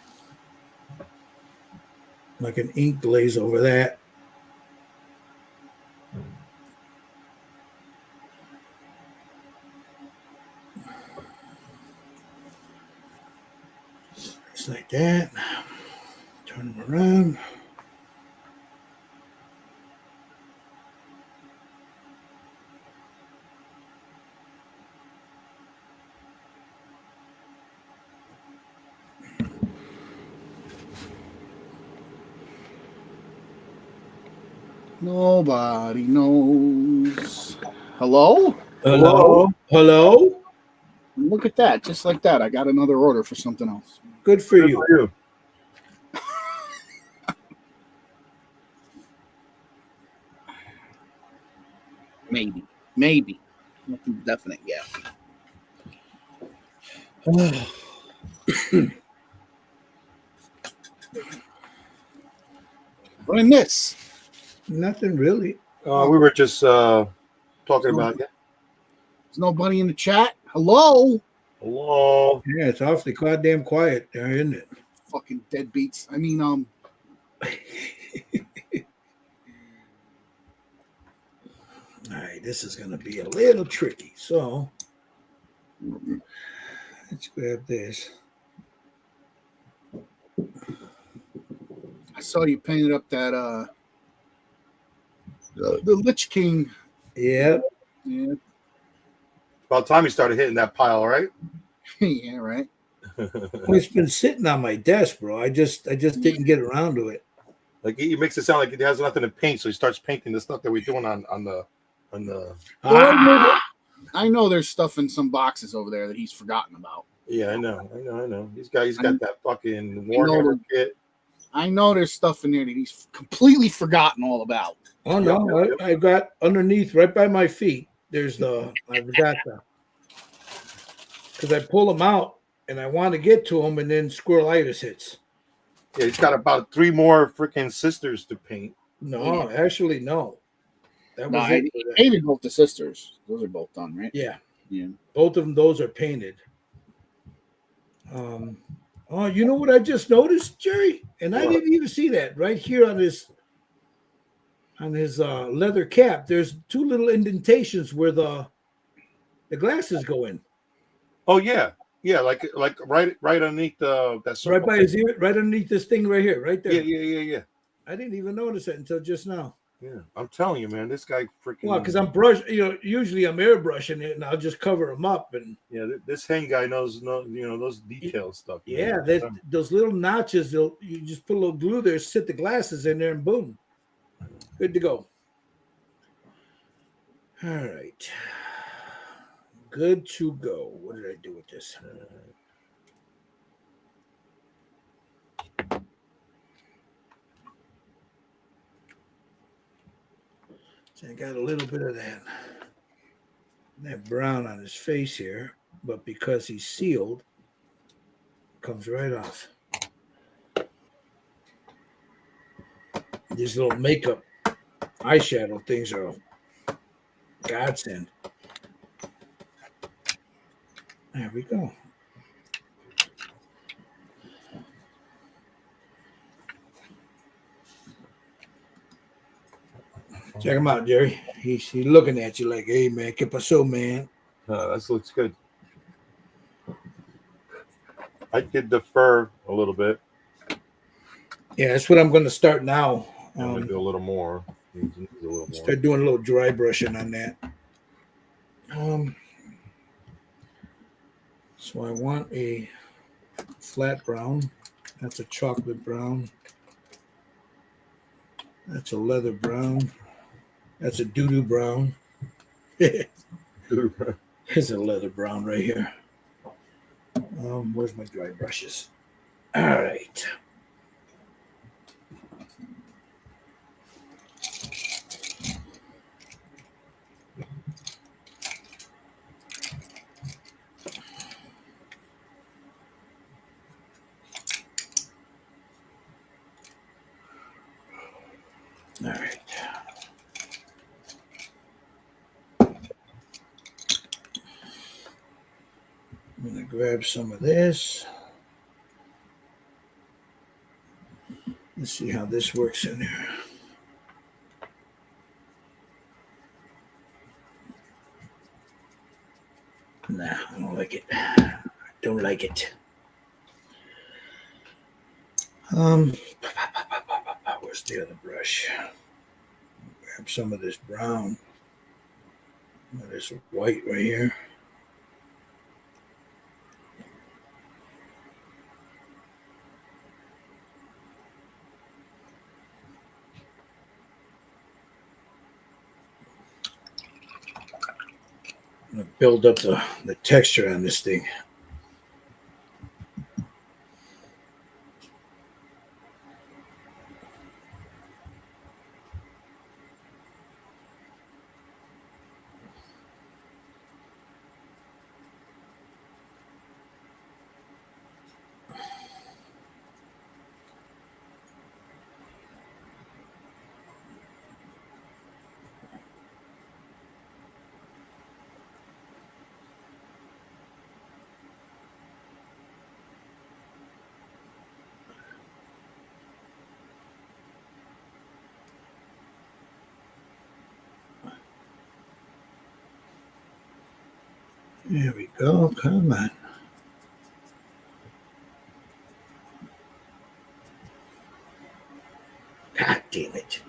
like an ink glaze over that. Just like that. Turn them around. Nobody knows. Hello? Hello? Hello? Look at that. Just like that. I got another order for something else. Good for you. Maybe. Nothing definite yet. What in this? Nothing really. We were just talking about it. There's nobody in the chat. Hello? Hello. Yeah, it's awfully goddamn quiet there, isn't it? Fucking deadbeats. I mean, All right, this is going to be a little tricky. So let's grab this. I saw you painted up that the Lich King. Yep. Yeah. About time you started hitting that pile, right? Yeah, right. Well, it's been sitting on my desk, bro. I just didn't get around to it. Like he makes it sound like he has nothing to paint, so he starts painting the stuff that we're doing on the. I know there's stuff in some boxes over there that he's forgotten about. Yeah, I know. He's got that fucking I know Warhammer kit. I know there's stuff in there that he's completely forgotten all about. Oh no, I got underneath right by my feet. There's I forgot that because I pull them out and I want to get to them, and then squirrelitis hits. Yeah, he's got about 3 more freaking sisters to paint. No, actually, no. That No, was I it. For that. hated both the sisters. Those are both done, right? Yeah, Yeah. both of them. Those are painted. Oh, you know what I just noticed, Jerry? And I What? didn't even see that right here on his leather cap. There's 2 little indentations where the glasses go in. Oh yeah, like right underneath that circle. Right by his ear, right underneath this thing right here, right there. Yeah. I didn't even notice it until just now. Yeah, I'm telling you, man, this guy freaking. Well, because I'm brushing, usually I'm airbrushing it and I'll just cover them up. And yeah, this Heng guy knows those detail stuff. Yeah, man. those little notches. You just put a little glue there, sit the glasses in there, and boom, good to go. All right, good to go. What did I do with this? So I got a little bit of that brown on his face here, but because he's sealed, it comes right off. These little makeup eyeshadow things are a godsend. There we go. Check him out, Jerry. He's looking at you like, hey, man, ¿qué pasó, man? This looks good. I did the fur a little bit. Yeah, that's what I'm going to start now. I'm going to do a little more. Start doing a little dry brushing on that. So I want a flat brown. That's a chocolate brown. That's a leather brown. That's a doo-doo brown. Here's a leather brown right here. Where's my dry brushes? All right. All right. I'm going to grab some of this. Let's see how this works in here. Nah, I don't like it. Don't like it. Where's the other brush? Grab some of this brown. There's white right here. I'm gonna build up the texture on this thing. There we go. Come on. God damn it.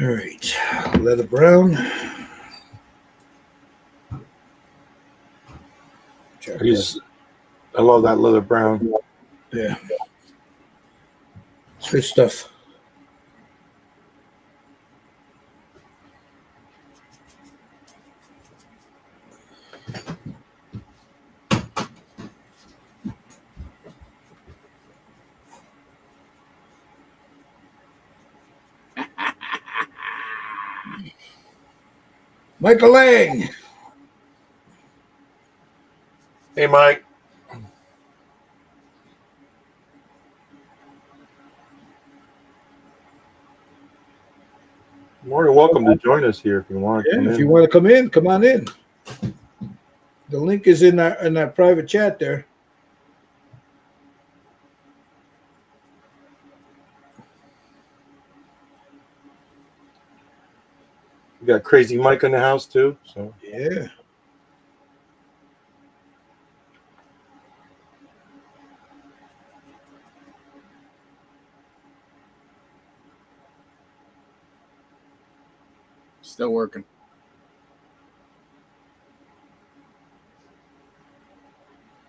All right, leather brown. I love that leather brown. Yeah, it's good stuff. Michael Lang. Hey, Mike. More than welcome to join us here if you want. Yeah, if you want to come in, come on in. The link is in that private chat there. We got Crazy Mike in the house too. So yeah. Still working.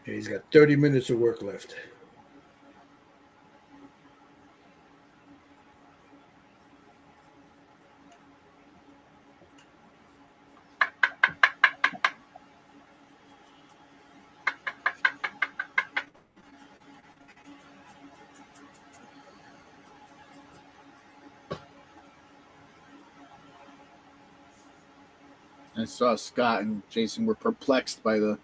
Yeah, he's got 30 minutes of work left. I saw Scott and Jason were perplexed by the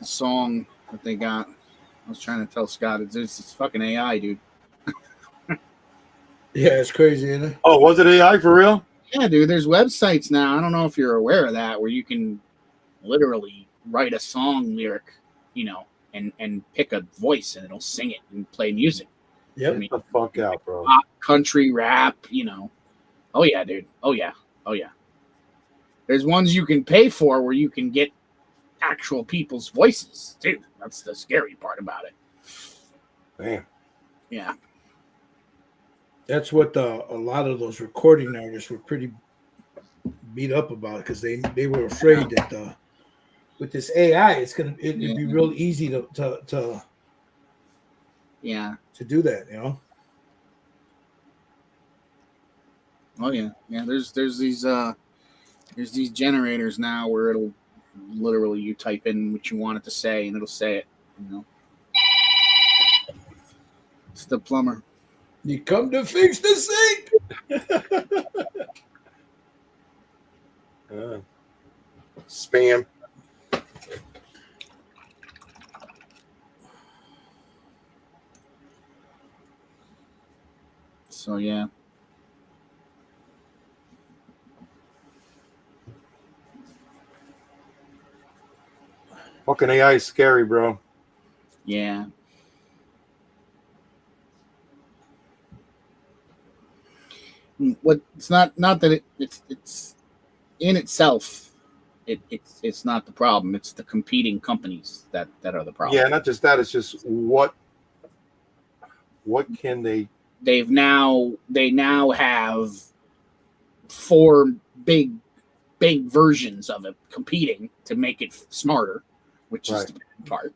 song that they got. I was trying to tell Scott it's fucking AI, dude. Yeah, it's crazy, isn't it? Oh, was it AI for real? Yeah, dude. There's websites now. I don't know if you're aware of that, where you can literally write a song lyric, and pick a voice and it'll sing it and play music. Yep. Get the fuck out, bro. Pop, country, rap, Oh yeah, dude. Oh yeah. There's ones you can pay for where you can get actual people's voices, too. That's the scary part about it. Damn. Yeah. That's what a lot of those recording artists were pretty beat up about, because they were afraid that with this AI, it'd be real easy to do that, Oh yeah. There's these generators now where it'll literally, you type in what you want it to say and it'll say it. It's the plumber. You come to fix the sink. Spam. So yeah. Fucking AI is scary, bro. Yeah. What it's not that it's in itself, it's not the problem. It's the competing companies that are the problem. Yeah, not just that. It's just what can they? They now have 4 big versions of it competing to make it smarter, which is the bad part.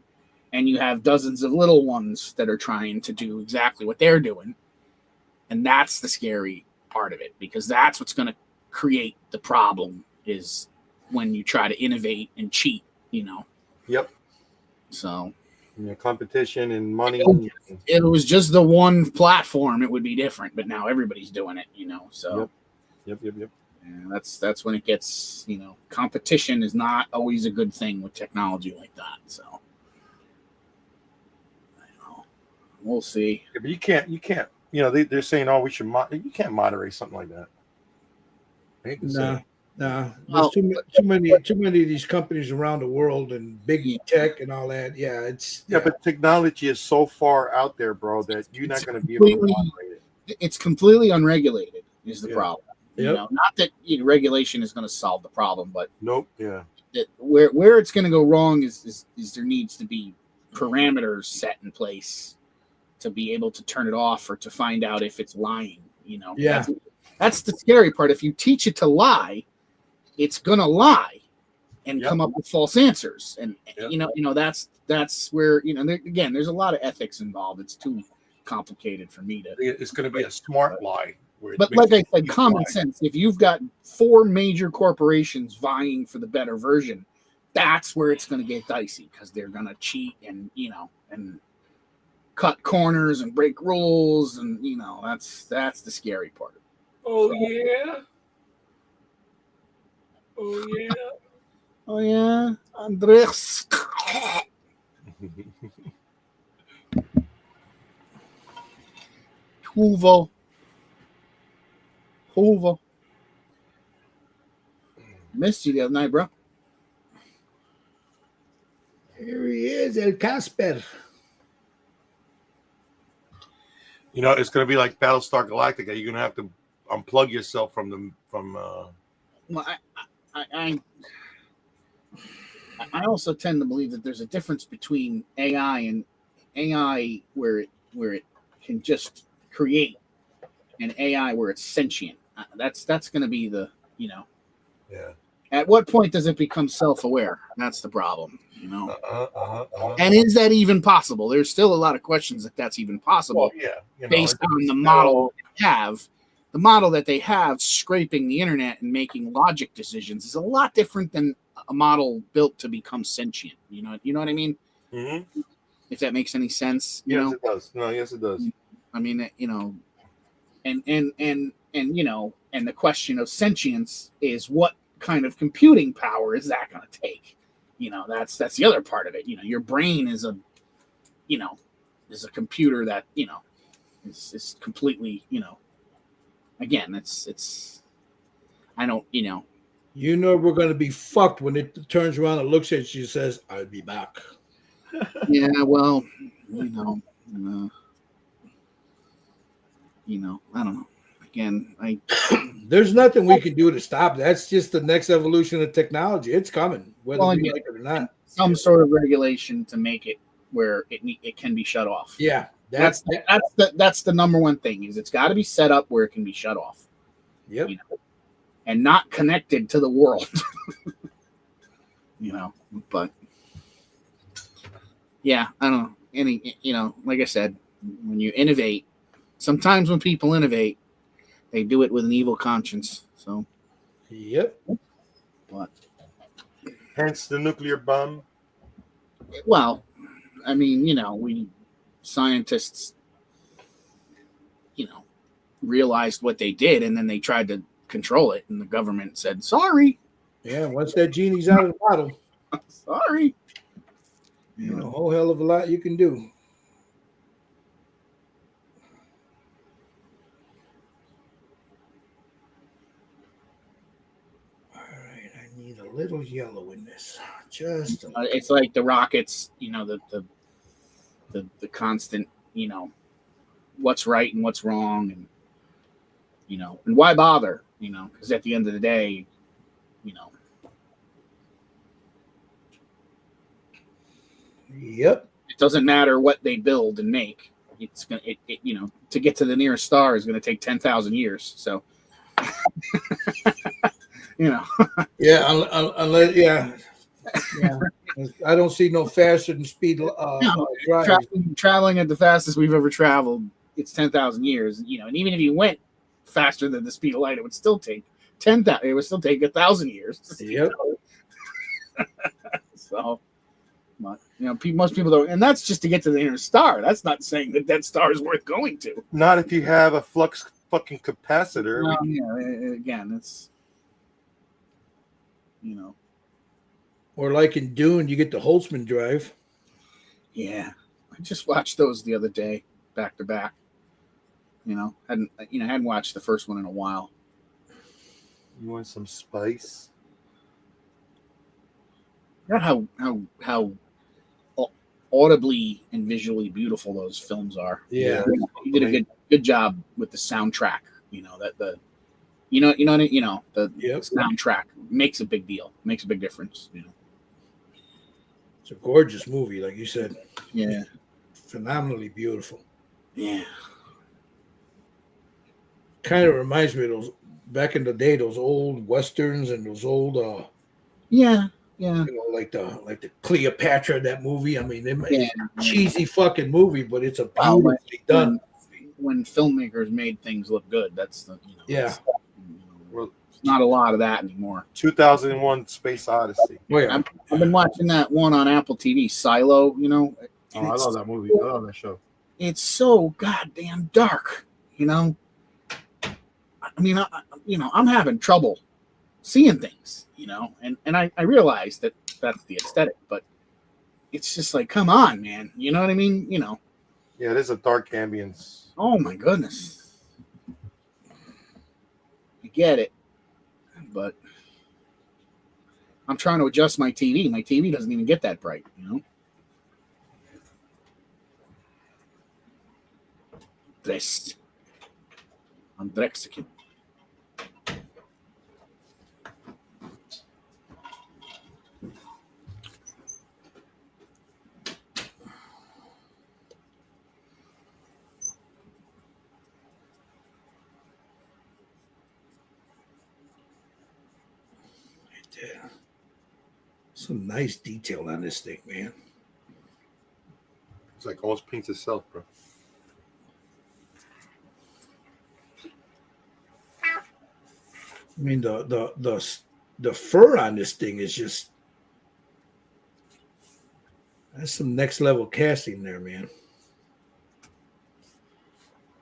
And you have dozens of little ones that are trying to do exactly what they're doing. And that's the scary part of it, because that's what's going to create the problem, is when you try to innovate and cheat, Yep. So competition and money. If it was just the one platform, it would be different, but now everybody's doing it, so Yep. yeah, that's when it gets, competition is not always a good thing with technology like that. So we'll see. Yeah, but you can't. They're saying, "Oh, we should." You can't moderate something like that. No. There's too many of these companies around the world and big tech and all that. Yeah, but technology is so far out there, bro, that you're not going to be able to moderate it. It's completely unregulated is the problem. Yep. Not that regulation is going to solve the problem, but nope. Yeah. Where it's going to go wrong is there needs to be parameters set in place to be able to turn it off or to find out if it's lying. Yeah. That's the scary part. If you teach it to lie, it's gonna lie and come up with false answers. And that's where again, there's a lot of ethics involved. It's too complicated for me to. It's going to be a smart lie. But like I said, common sense. If you've got 4 major corporations vying for the better version, that's where it's going to get dicey because they're going to cheat and cut corners and break rules, and that's the scary part. Oh yeah. Oh yeah. Oh yeah, Andres. Hoover. Missed you the other night, bro. Here he is, El Casper. It's going to be like Battlestar Galactica. You're going to have to unplug yourself from. Well, I also tend to believe that there's a difference between AI and AI where it can just create, and AI where it's sentient. That's going to be the. Yeah. At what point does it become self-aware? That's the problem, And is that even possible? There's still a lot of questions if that's even possible. Well, yeah, based on the model they have. The model that they have scraping the internet and making logic decisions is a lot different than a model built to become sentient. You know what I mean? Mm-hmm. If that makes any sense. Yes, it does. No, yes, it does. I mean, and the question of sentience is what kind of computing power is that going to take? That's the other part of it. Your brain is a computer that is completely again it's I don't we're going to be fucked when it turns around and looks at you and says, "I'll be back." Yeah, well, I don't know. Again, there's nothing we can do to stop. That's just the next evolution of technology. It's coming, whether we like it or not. Some sort of regulation to make it where it can be shut off. Yeah, that's the number one thing is it's got to be set up where it can be shut off. Yep. And not connected to the world. But yeah, I don't know. Like I said, when you innovate, sometimes when people innovate, they do it with an evil conscience. So, yep. But hence the nuclear bomb. Well, I mean, we scientists, realized what they did, and then they tried to control it, and the government said, "Sorry." Yeah, once that genie's out of the bottle, sorry. A whole hell of a lot you can do. A little yellow in this, just it's like the rockets, the constant, what's right and what's wrong, and and why bother, because at the end of the day, yep, it doesn't matter what they build and make. It's gonna, to get to the nearest star is going to take 10,000 years. So. Yeah, unless I don't see no faster than speed. Traveling at the fastest we've ever traveled, it's 10,000 years. And even if you went faster than the speed of light, it would still take 10,000. It would still take 1,000 years. Yep. So, but, most people don't, and that's just to get to the nearest star. That's not saying that star is worth going to. Not if you have a flux fucking capacitor. Again, it's. Or like in Dune, you get the Holtzman drive. Yeah, I just watched those the other day, back to back. Hadn't watched the first one in a while. You want some spice? I forgot how audibly and visually beautiful those films are. Yeah, you did a good job with the soundtrack. The soundtrack makes a big deal, makes a big difference. It's a gorgeous movie, like you said. Yeah, phenomenally beautiful. Yeah. kind of reminds me of those back in the day, those old westerns and those old, Yeah, yeah, like the Cleopatra, that movie. I mean, yeah. it's a cheesy fucking movie, but it's a Well, beautifully done movie. when filmmakers made things look good, that's the Yeah. Well, it's not a lot of that anymore. 2001 Space Odyssey. Oh yeah. I've been watching that one on Apple TV, Silo. Oh, I love that movie. I love that show. It's so goddamn dark. I mean, I'm having trouble seeing things. And I realize that that's the aesthetic, but it's just like, come on, man. You know what I mean? Yeah, it is a dark ambience. Oh my goodness. I get it, but I'm trying to adjust my TV. My TV doesn't even get that bright. Dress. I'm Drexican. Yeah. Some nice detail on this thing, man. It's like almost paints itself, bro. I mean, the fur on this thing is just, that's some next level casting there, man.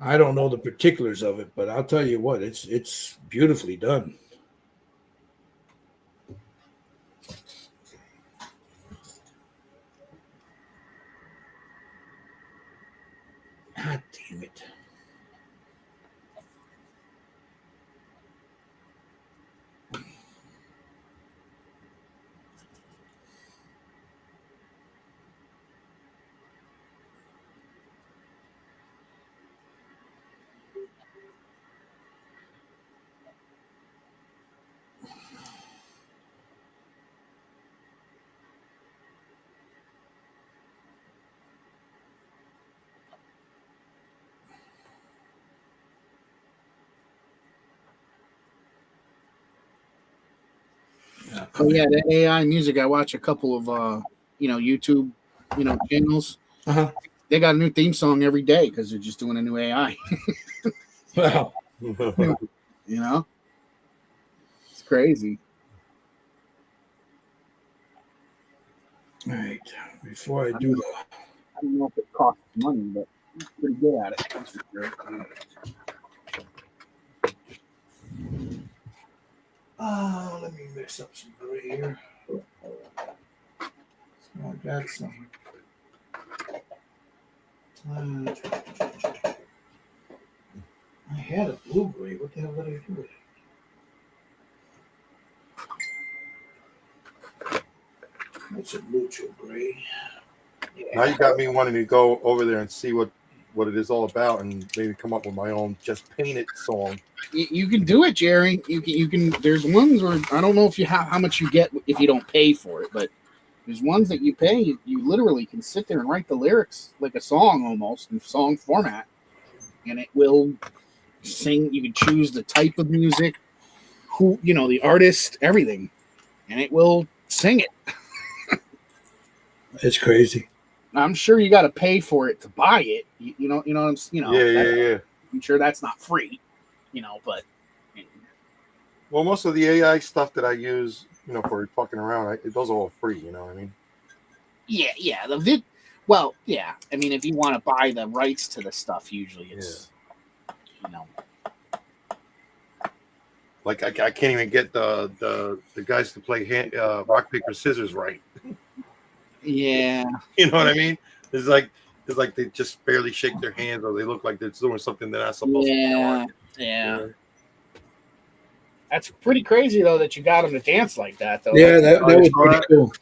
I don't know the particulars of it, but I'll tell you what, it's beautifully done. God damn it. Oh yeah, the AI music. I watch a couple of YouTube channels. Uh-huh. They got a new theme song every day because they're just doing a new AI. Wow. It's crazy. All right. Before I do that, I don't know if it costs money, but I'm pretty good at it. That's for sure. let me mix up some gray here. So I got some. I had a blue gray. What the hell did I do with it? That's a neutral gray. Yeah. Now you got me wanting to go over there and see what it is all about, and maybe come up with my own just painted song. You can do it, Jerry. You can. There's ones where I don't know if you have how much you get if you don't pay for it, but there's ones that you pay. You literally can sit there and write the lyrics like a song almost in song format, and it will sing. You can choose the type of music, who the artist, everything, and it will sing it. It's crazy. I'm sure you got to pay for it to buy it. Yeah. I'm sure that's not free, but. Well, most of the AI stuff that I use, for fucking around, those are all free. You know what I mean? Yeah. Well, yeah. I mean, if you want to buy the rights to the stuff, usually it's, Like I can't even get the guys to play rock paper scissors right. Yeah. You know what I mean? It's like they just barely shake their hands, or they look like they're doing something they're not supposed to be doing. Yeah. That's pretty crazy though that you got them to dance like that though. Yeah, that was pretty cool.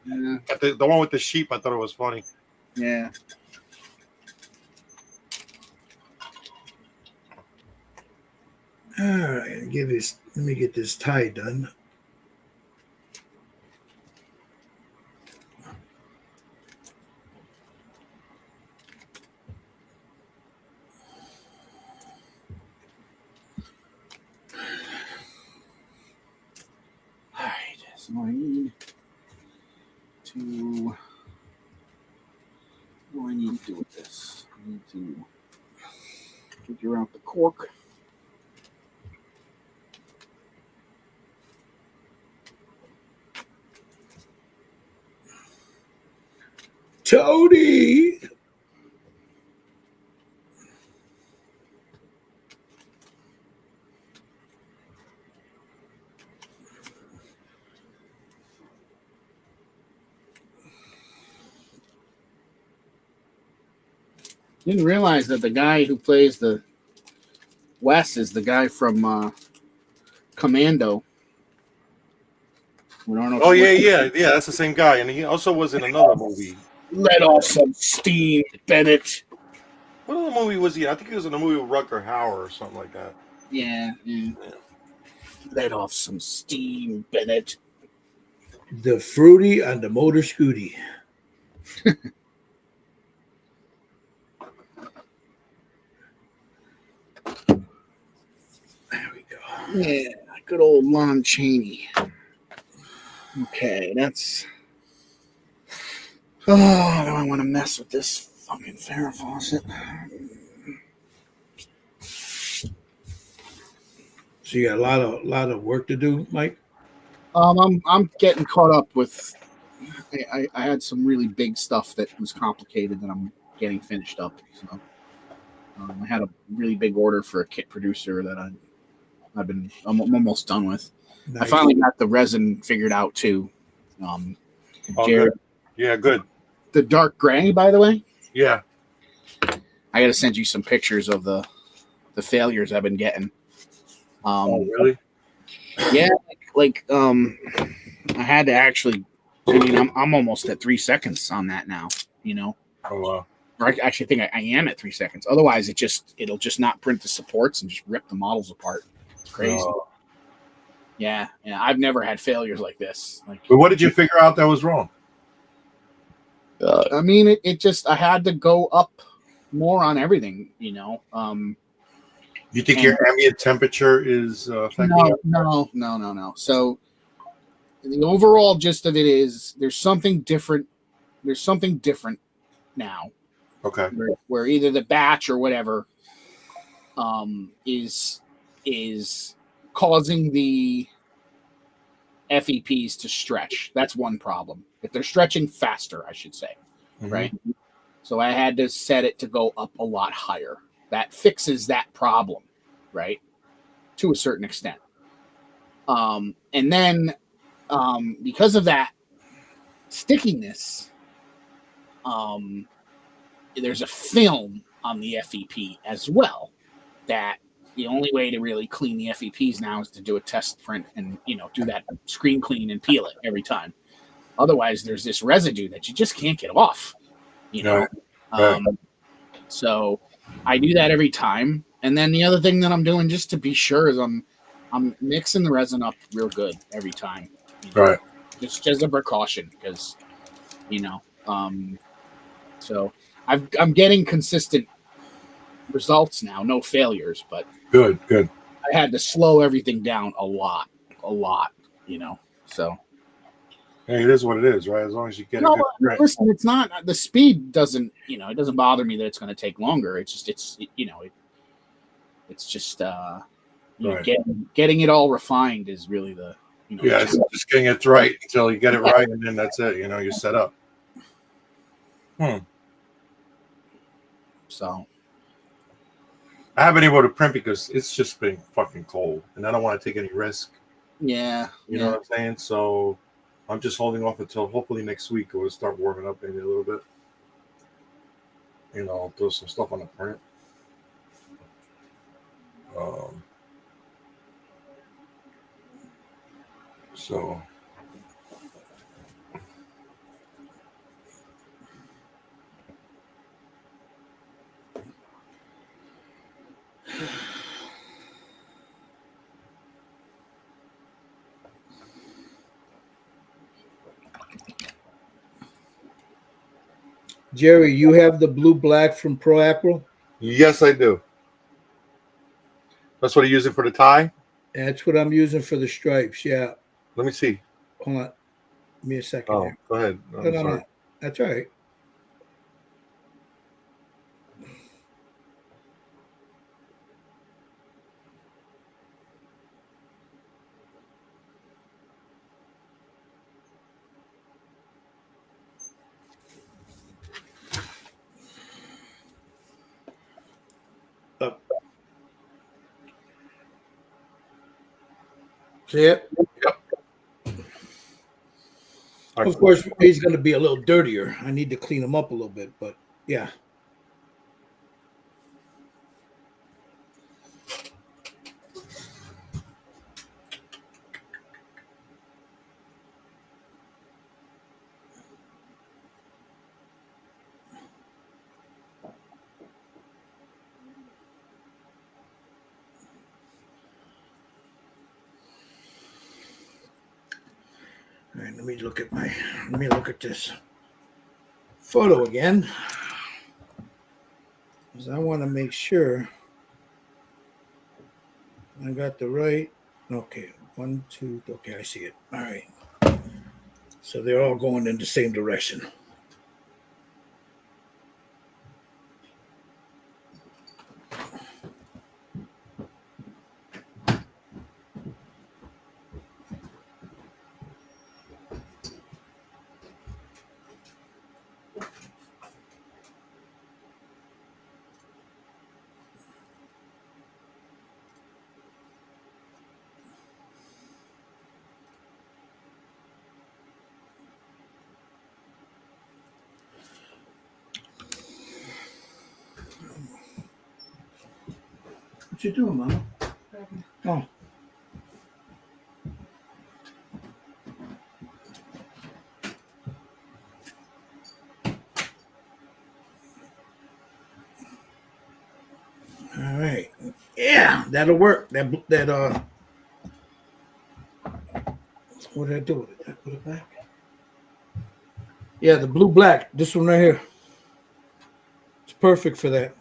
Yeah. But the one with the sheep, I thought it was funny. Yeah. All right, let me get this tie done. to figure out the cork. Toadie. Didn't realize that the guy who plays the Wes is the guy from Commando. Oh yeah. That's the same guy, and he also was in another movie. Let off some steam, Bennett. What other movie was he? I think he was in a movie with Rutger Hauer or something like that. Yeah. Let off some steam, Bennett. The fruity on the motor scooty. There we go. Yeah, good old Lon Chaney. Okay, that's. Oh, I don't want to mess with this fucking Farrah faucet. So you got a lot of work to do, Mike. I'm getting caught up with. I had some really big stuff that was complicated that I'm getting finished up. So I had a really big order for a kit producer that I'm almost done with. Nice. I finally got the resin figured out too. Jared, good. Yeah, good. The dark gray, by the way. Yeah. I got to send you some pictures of the failures I've been getting. Oh, really? Yeah, I had to actually. I mean, I'm almost at 3 seconds on that now. You know. Oh wow. Or I actually think I am at 3 seconds. Otherwise, it'll just not print the supports and just rip the models apart. It's crazy. Yeah. I've never had failures like this. But what did you figure out that was wrong? I mean, it just I had to go up more on everything. You know. You think your ambient temperature is affecting? No. So the overall gist of it is there's something different. There's something different now. Okay. Where either the batch or whatever is causing the FEPs to stretch. That's one problem. If they're stretching faster, I should say, right? So I had to set it to go up a lot higher. That fixes that problem, right? To a certain extent. And then because of that stickiness, there's a film on the FEP as well that the only way to really clean the FEPs now is to do a test print and, do that screen clean and peel it every time. Otherwise, there's this residue that you just can't get off, Right. So I do that every time. And then the other thing that I'm doing just to be sure is I'm mixing the resin up real good every time. Right. Just as a precaution because, so I'm getting consistent results now, no failures, but good. I had to slow everything down a lot, so. Hey, it is what it is, right? As long as you get it. Listen, it's not the speed doesn't, it doesn't bother me that it's going to take longer. It's just, it's just, right. getting it all refined is really the, it's just getting it right until you get it right, and then that's it. You're set up. So. I haven't been able to print because it's just been fucking cold, and I don't want to take any risk. Yeah. You know what I'm saying? So I'm just holding off until hopefully next week it will start warming up maybe a little bit. I'll throw some stuff on the print. So. Jerry, you have the blue black from Pro Acryl? Yes, I do. That's what you're using for the tie? That's what I'm using for the stripes, yeah. Let me see. Hold on. Give me a second. Oh, go ahead. No. That's all right. See it? Of course, he's going to be a little dirtier. I need to clean him up a little bit, but yeah. All right, let me look at this photo again, because I want to make sure I got the right. Okay, 1, 2. Okay, I see it. All right. So they're all going in the same direction. What you doing, Mama? Oh. All right. Yeah, that'll work. What did I do with it? Did I put it back? Yeah, the blue black. This one right here. It's perfect for that.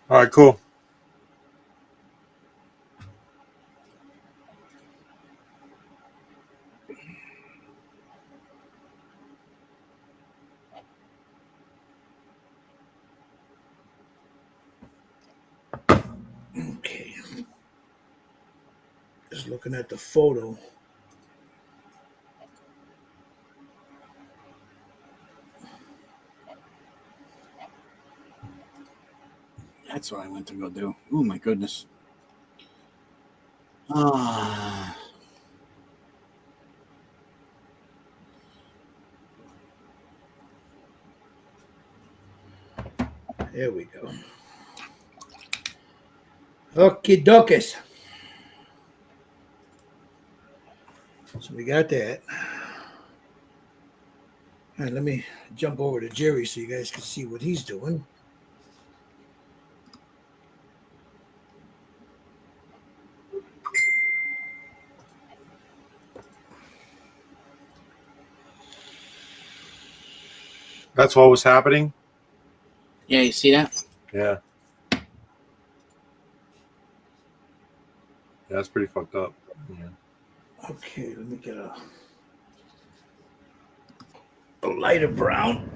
All right, cool. Okay. Just looking at the photo. That's what I went to go do. Oh my goodness. Ah. There we go. Okie dokies. So we got that. All right, let me jump over to Jerry so you guys can see what he's doing. That's what was happening. Yeah, you see that? Yeah. Yeah, that's pretty fucked up. Yeah. Okay, let me get a lighter brown.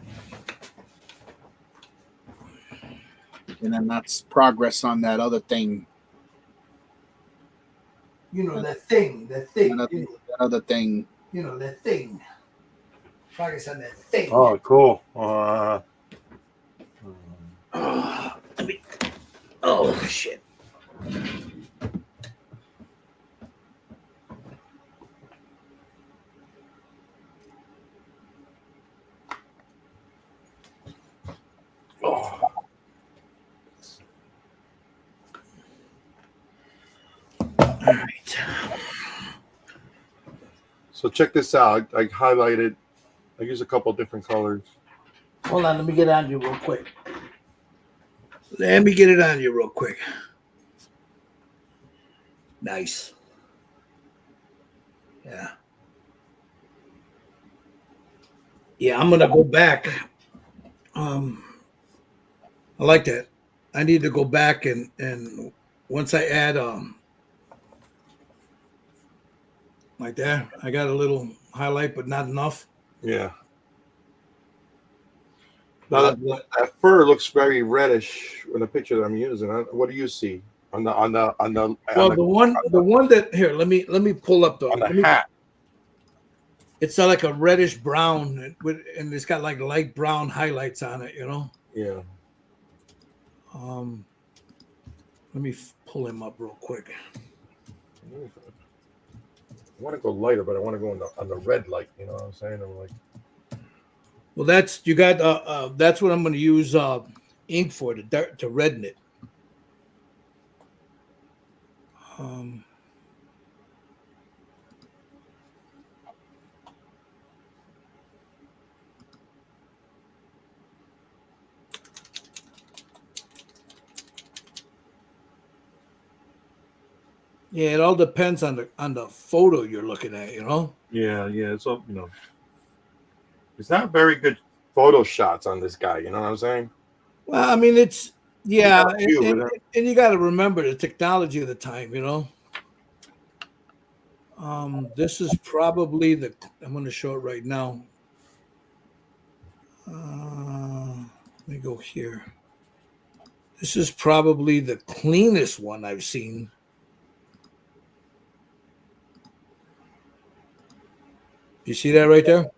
And then that's progress on that other thing. You know, that thing. That other thing. You know, that thing. Progress on that thing. Oh, cool. Oh, shit. Oh. All right. So check this out. I highlighted. I use a couple different colors. Hold on, let me get on you real quick. Let me get it on you real quick. Nice. Yeah. Yeah, I'm gonna go back. I like that. I need to go back and once I add like that, I got a little highlight, but not enough. Yeah. Now that fur looks very reddish in the picture that I'm using. What do you see on the Well, the one that here, let me pull up the hat? It's like a reddish brown and it's got like light brown highlights on it, you know. Yeah. Let me pull him up real quick. I want to go lighter, but I want to go on the red light. You know what I'm saying? I'm like, Well, that's you got. That's what I'm going to use ink for to redden it. Um, yeah, it all depends on the photo you're looking at. You know. yeah, it's all it's not very good photo shots on this guy. You know what I'm saying? Well, I mean, it's We yeah, got a few, but and you got to remember the technology of the time. You know. This is probably the. I'm going to show it right now. Let me go here. This is probably the cleanest one I've seen. You see that right there?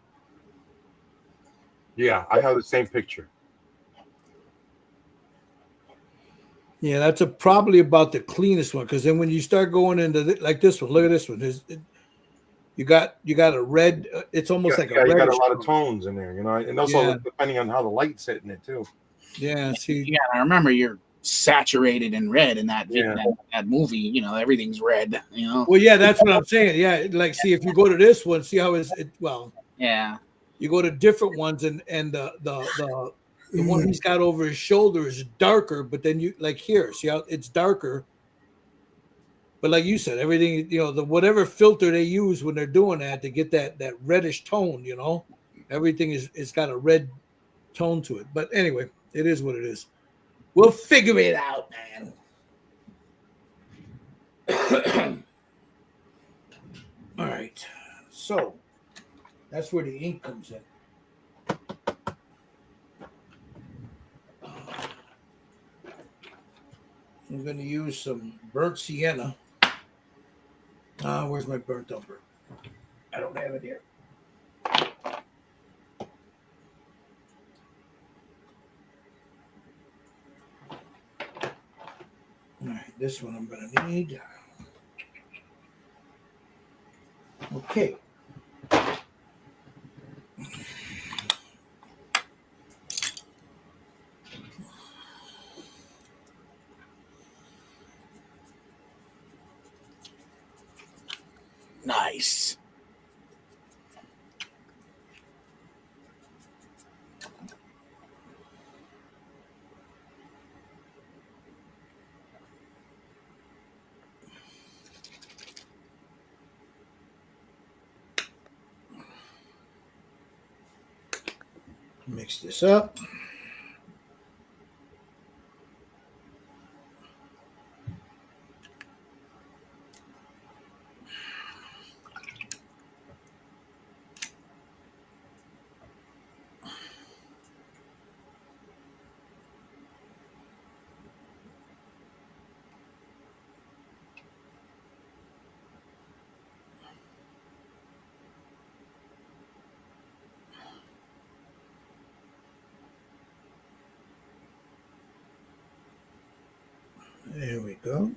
yeah, I have the same picture. Yeah, that's probably about the cleanest one. Because then when you start going into like this one, look at this one. You got a red. It's almost like a You got a reddish lot of color. tones in there, you know, and also Yeah, depending on how the light's hitting it too. yeah. See, Yeah, I remember you're saturated in red in Yeah. that movie. You know, everything's red. You know. well, yeah, that's what I'm saying. Yeah, like see if you go to this one, see how it. Well, Yeah. you go to different ones, and the one he's got over his shoulder is darker, but then you like here, see how it's darker. But like you said, everything the whatever filter they use when they're doing that to get that reddish tone, everything is got a red tone to it. But anyway, it is what it is. We'll figure it out, man. All right, so that's where the ink comes in. I'm going to use some burnt sienna. Where's my burnt umber? I don't have it here. All right, this one I'm going to need. Okay. Nice. Mix this up. There we go.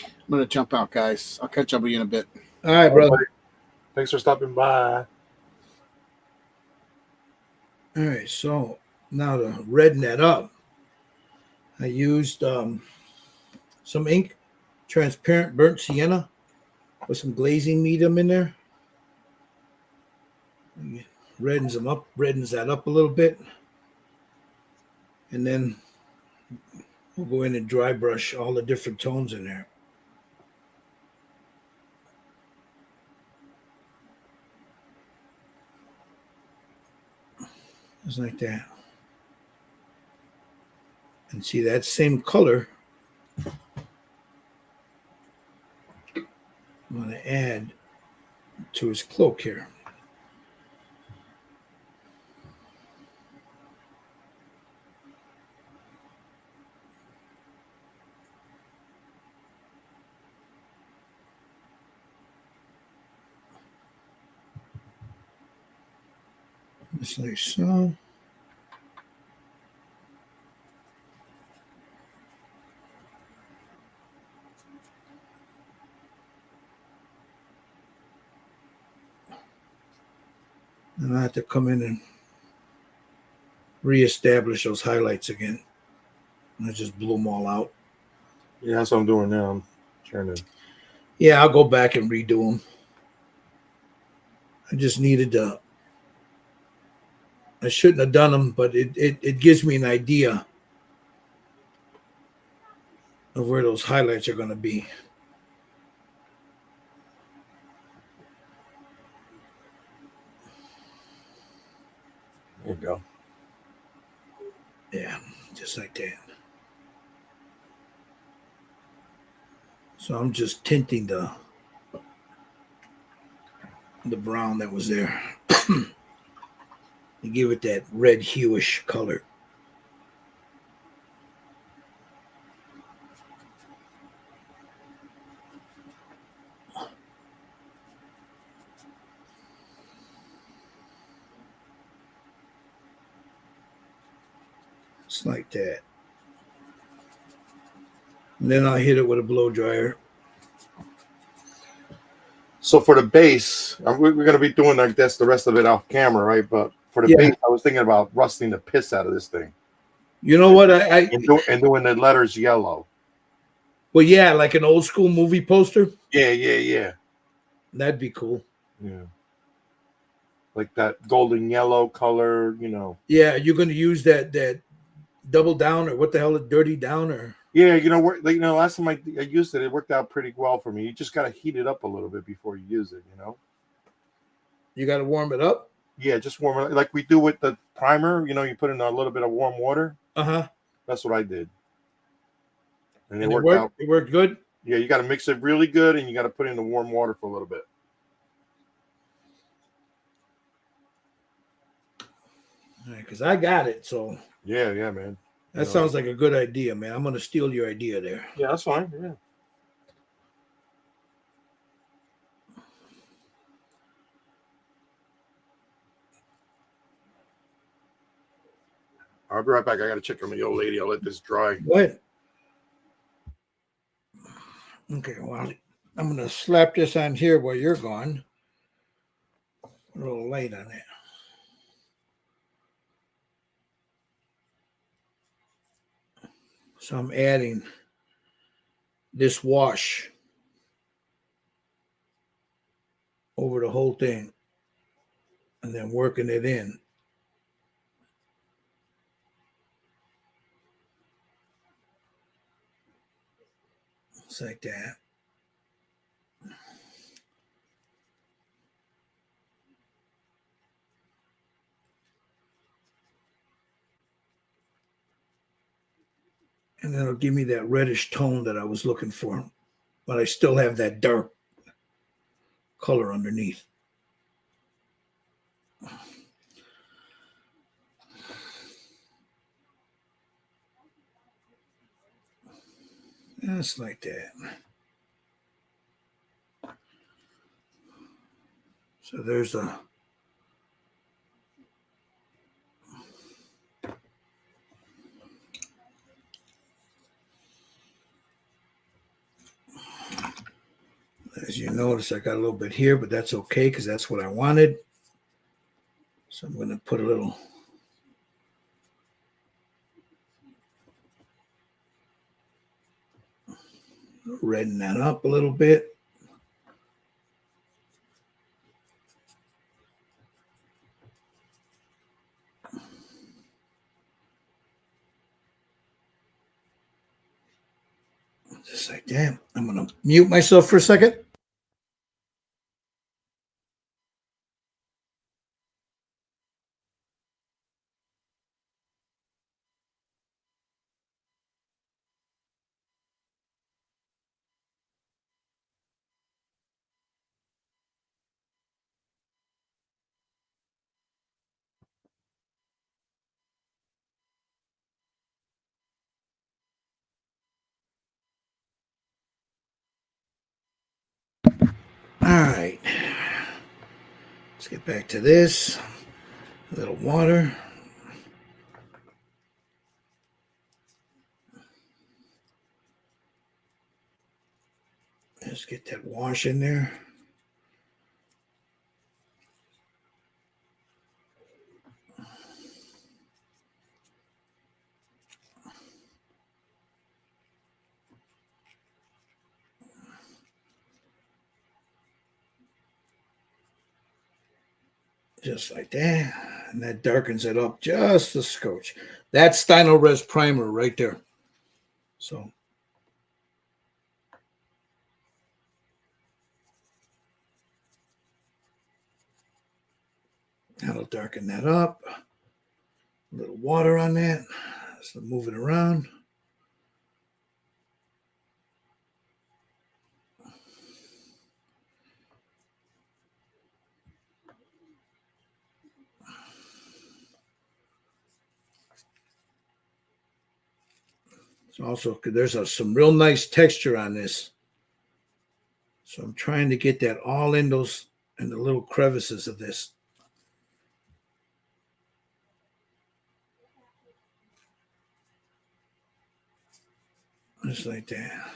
I'm gonna jump out, guys. I'll catch up with you in a bit. All right, brother. Thanks for stopping by. All right, so now to redden that up, I used some ink, transparent burnt sienna, with some glazing medium in there. Reddens that up a little bit, and then we'll go in and dry brush all the different tones in there. Just like that. And see that same color I'm going to add to his cloak here. Just like so. And I have to come in and reestablish those highlights again. And I just blew them all out. Yeah, that's what I'm doing now. I'm trying to. Yeah, I'll go back and redo them. I just needed to. I shouldn't have done them, but it gives me an idea of where those highlights are going to be. There you go. Yeah, just like that. So I'm just tinting the brown that was there to give it that red hueish color. It's like that. And then I'll hit it with a blow dryer. So for the base, we're going to be doing like this the rest of it off camera, right? But for the base, I was thinking about rusting the piss out of this thing. You know what? And doing the letters yellow. Well, yeah, like an old school movie poster. Yeah. That'd be cool. Yeah. Like that golden yellow color, you know. Yeah, you're going to use that double down or what the hell, a dirty down or. Yeah, last time I used it worked out pretty well for me. You just got to heat it up a little bit before you use it, you know. You got to warm it up. Yeah, just warm it like we do with the primer. You know, you put in a little bit of warm water. That's what I did, and it worked out. It worked good. Yeah, you got to mix it really good, and you got to put in the warm water for a little bit. Because I got it. So yeah, man. That sounds like a good idea, man. I'm going to steal your idea there. Yeah, that's fine. Yeah. I'll be right back. I got to check on the old lady. I'll let this dry. Go ahead. Okay, well, I'm going to slap this on here while you're gone. A little light on it. So I'm adding this wash over the whole thing and then working it in. It's like that. And that'll give me that reddish tone that I was looking for. But I still have that dark color underneath. Just like that. So there's a as you notice, I got a little bit here, but that's okay because that's what I wanted. So I'm going to put a little redden that up a little bit. Just like that. I'm going to mute myself for a second. All right. Let's get back to this. A little water. Let's get that wash in there. Just like that. And that darkens it up just a scotch. That's Stino Res Primer right there. So that'll darken that up. A little water on that. So move it around. So also, there's some real nice texture on this. So I'm trying to get that all in the little crevices of this. Just like that.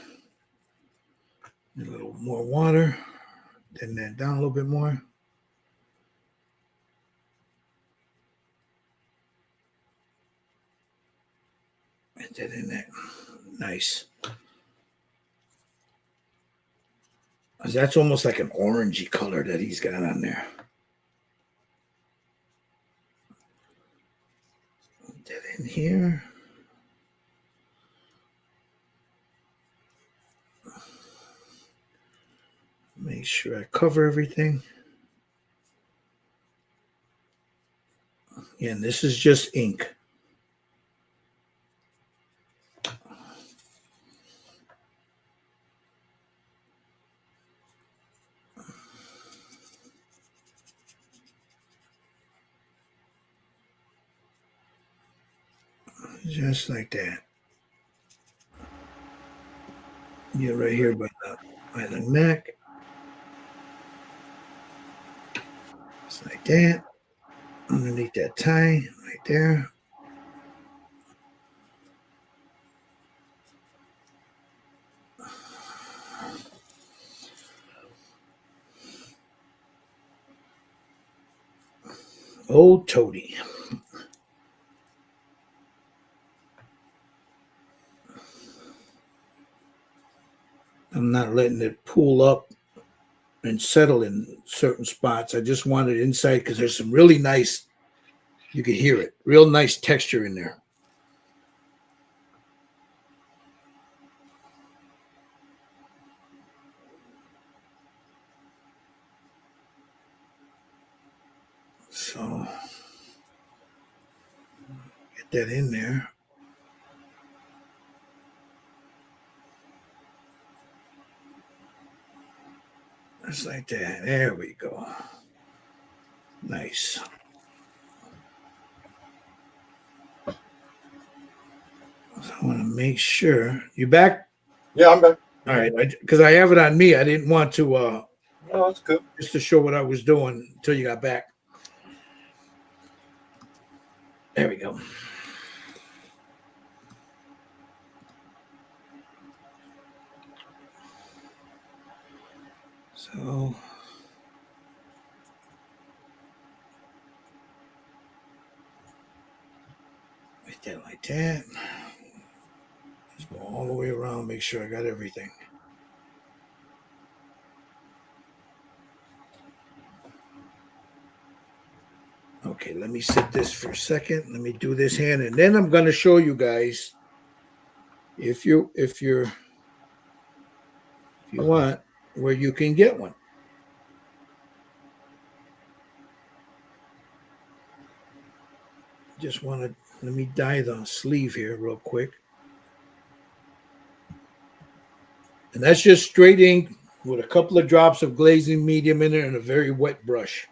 A little more water. Thin that down a little bit more. Get that in there. Nice. That's almost like an orangey color that he's got on there. Put that in here. Make sure I cover everything. And this is just ink. Just like that. Get right here by the neck. Just like that. Underneath that tie, right there. Old Toadie. I'm not letting it pool up and settle in certain spots. I just want it inside because there's some really nice, you can hear it, real nice texture in there. So get that in there. Just like that. There we go. Nice. So I want to make sure. You back? Yeah, I'm back. All right. Because I have it on me. I didn't want to No, that's good. just to show what I was doing until you got back. There we go. So right there like that. Just go all the way around, make sure I got everything. Okay, let me set this for a second. Let me do this hand, and then I'm going to show you guys if you want where you can get one. Just want to let me dye the sleeve here real quick. And that's just straight ink with a couple of drops of glazing medium in it and a very wet brush.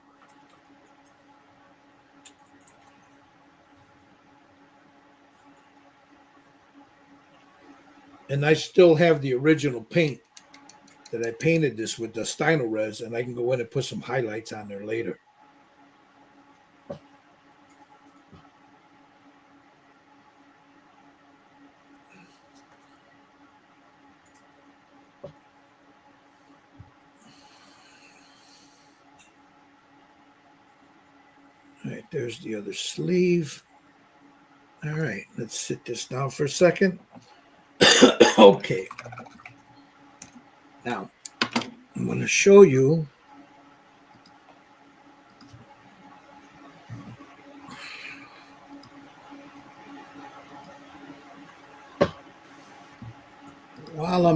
And I still have the original paint that I painted this with the Stino Res, and I can go in and put some highlights on there later. All right, there's the other sleeve. All right, let's sit this down for a second. Okay. Now, I'm going to show you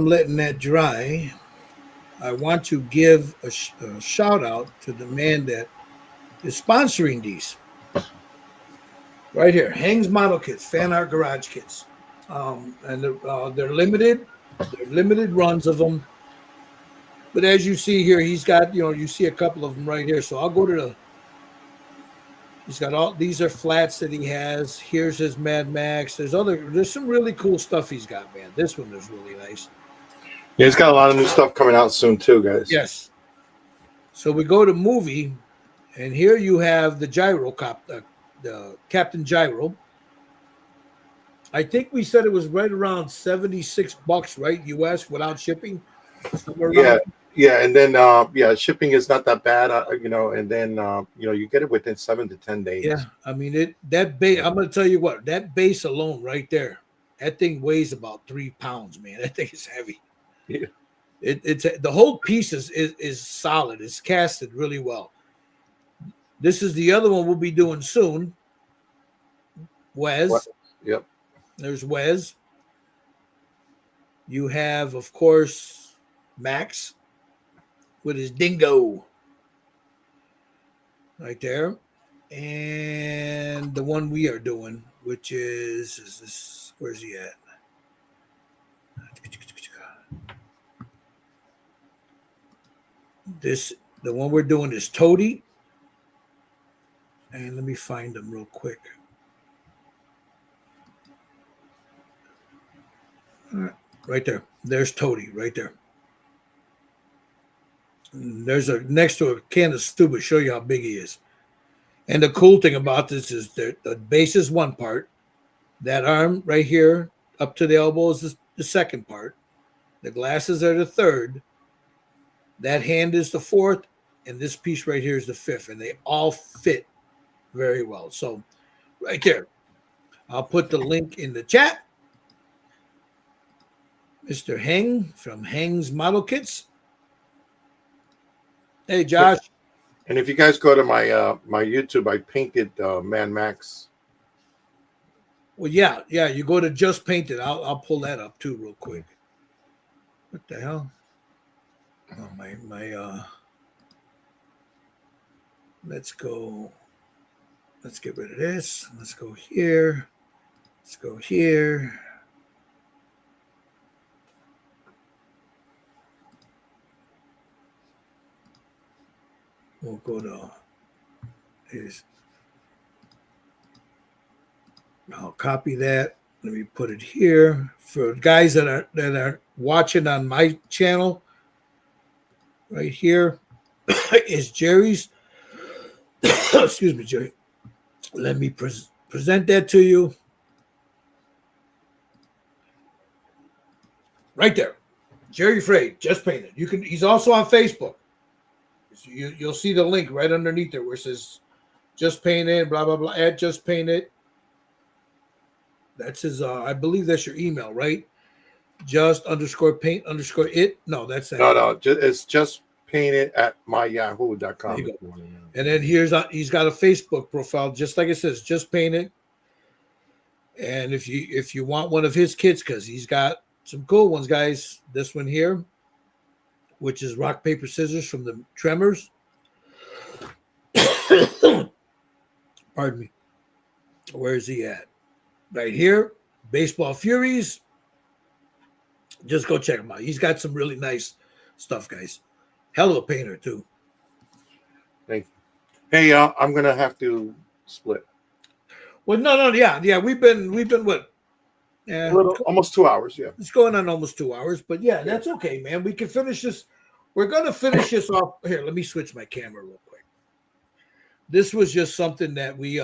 I'm letting that dry, I want to give a shout out to the man that is sponsoring these. Right here, Heng's Model Kits, Fan Art Garage Kits. And they're limited. They're limited runs of them. But as you see here, he's got, you see a couple of them right here. So I'll go to he's got all, these are flats that he has. Here's his Mad Max. There's some really cool stuff he's got, man. This one is really nice. Yeah, he's got a lot of new stuff coming out soon too, guys. Yes. So we go to movie, and here you have the Gyro the Captain Gyro. I think we said it was right around $76, right? US without shipping. Yeah, and then shipping is not that bad, and then you get it within 7 to 10 days. Yeah, I mean that base. I'm gonna tell you what, that base alone right there, that thing weighs about 3 pounds, man. That thing is heavy. Yeah. It's the whole piece is solid. It's casted really well. This is the other one we'll be doing soon. Wes. Yep. There's Wes. You have, of course, Max with his dingo right there. And the one we are doing, which is this, where's he at? The one we're doing is Toadie. And let me find them real quick. All right, right there. There's Toadie right there. And there's next to a can of stew, but show you how big he is. And the cool thing about this is that the base is one part. That arm right here up to the elbow is the second part. The glasses are the third. That hand is the fourth. And this piece right here is the fifth. And they all fit very well. So right there. I'll put the link in the chat. Mr. Heng from Heng's Model Kits. Hey, Josh. And if you guys go to my my YouTube, I painted Man Max. Well, yeah. You go to Just Painted. I'll pull that up too, real quick. What the hell? Oh, my. Let's go. Let's get rid of this. Let's go here. Let's go here. We'll go to his. I'll copy that. Let me put it here for guys that are watching on my channel. Right here is Jerry's. Excuse me, Jerry. Let me present that to you. Right there, Jerry Frey, Just Painted. He's also on Facebook. You'll see the link right underneath there where it says Just Painted, blah, blah, blah, at Just Painted. That's his, I believe that's your email, right? Just_paint_it. No, that's that. No, it's Just Painted at myyahoo.com. And then he's got a Facebook profile, just like it says, Just Painted. And if you want one of his kits, because he's got some cool ones, guys. This one here, which is rock, paper, scissors from the Tremors. Pardon me. Where is he at? Right here. Baseball Furies. Just go check him out. He's got some really nice stuff, guys. Hell of a painter, too. Thank you. Hey, I'm going to have to split. Well, no, yeah. We've been what? Almost 2 hours, yeah. It's going on almost 2 hours, but yeah, that's okay, man. We can finish this. We're going to finish this off. Here, let me switch my camera real quick. This was just something that we,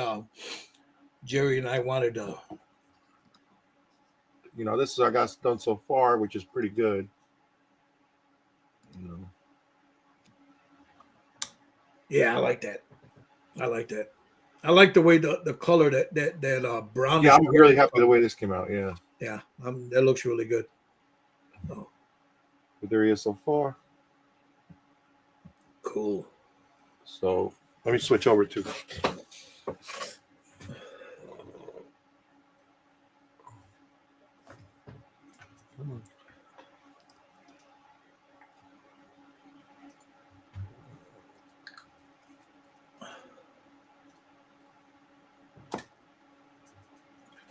Jerry and I wanted to. This is I got done so far, which is pretty good. Yeah, I like that. I like the way the color that brown. Yeah, I'm really happy the way this came out. Yeah. Yeah, that looks really good. Oh. But there he is so far. Cool. So let me switch over to.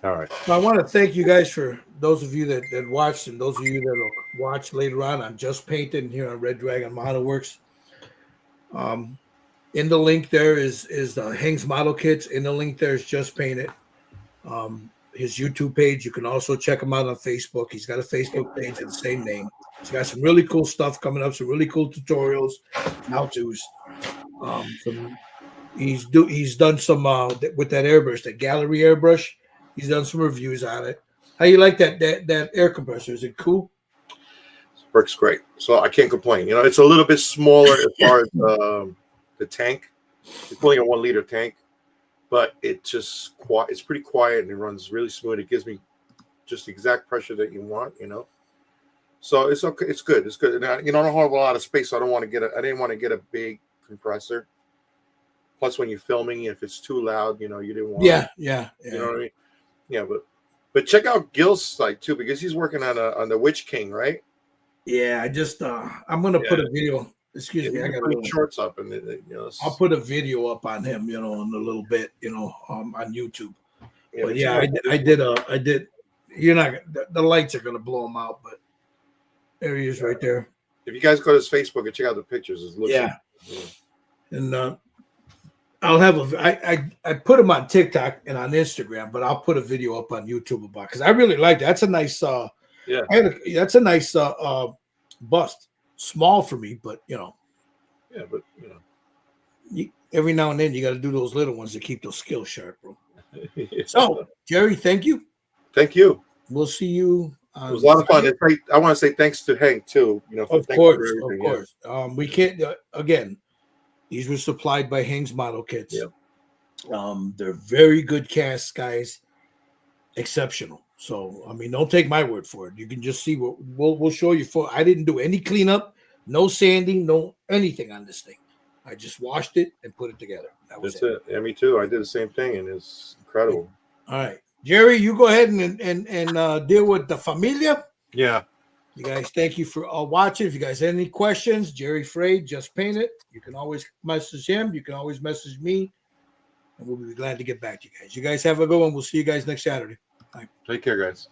All right. So I want to thank you guys for those of you that watched and those of you that will watch later on Just Painted here on Red Dragon Model Works. In the link there is Heng's model kits. In the link there is Just Painted. His YouTube page. You can also check him out on Facebook. He's got a Facebook page of the same name. He's got some really cool stuff coming up. Some really cool tutorials, how-tos. He's done some with that airbrush, that gallery airbrush. He's done some reviews on it. How you like that air compressor? Is it cool? Works great. So I can't complain. You know, it's a little bit smaller as far as the tank. It's only a 1 liter tank, but it's pretty quiet and it runs really smooth. It gives me just the exact pressure that you want, you know. So it's okay. It's good. It's good. And I don't have a lot of space, so I didn't want to get a big compressor. Plus, when you're filming, if it's too loud, you know, you didn't want. Yeah. You know what I mean? Yeah, but check out Gil's site too, because he's working on the Witch King, right? Yeah, I just I'm gonna put a video. Excuse me, I got put shorts up, and I'll put a video up on him, you know, in a little bit, you know, on YouTube. Yeah, but yeah, I did. You're not the lights are gonna blow him out, but there he is right there. If you guys go to his Facebook and check out the pictures, it looks and I'll have I put him on TikTok and on Instagram, but I'll put a video up on YouTube about because I really like that. That's a nice that's a nice bust. Small for me, but you know. Yeah, but you know. Every now and then you got to do those little ones to keep those skills sharp, bro. So, Jerry, thank you. Thank you. We'll see you. It was a lot of fun. I want to say thanks to Heng too. You know, of course. We can't again. These were supplied by Heng's model kits. Yeah. They're very good casts, guys. Exceptional. So, I mean, don't take my word for it. You can just see what we'll show you. I didn't do any cleanup, no sanding, no anything on this thing. I just washed it and put it together. That's it. Yeah, me too. I did the same thing, and it's incredible. All right, Jerry, you go ahead and deal with the familia. Yeah. You guys, thank you for watching. If you guys have any questions, Jerry Frey, Just Paint It. You can always message him. You can always message me, and we'll be glad to get back to you guys. You guys have a good one. We'll see you guys next Saturday. Bye. Take care, guys.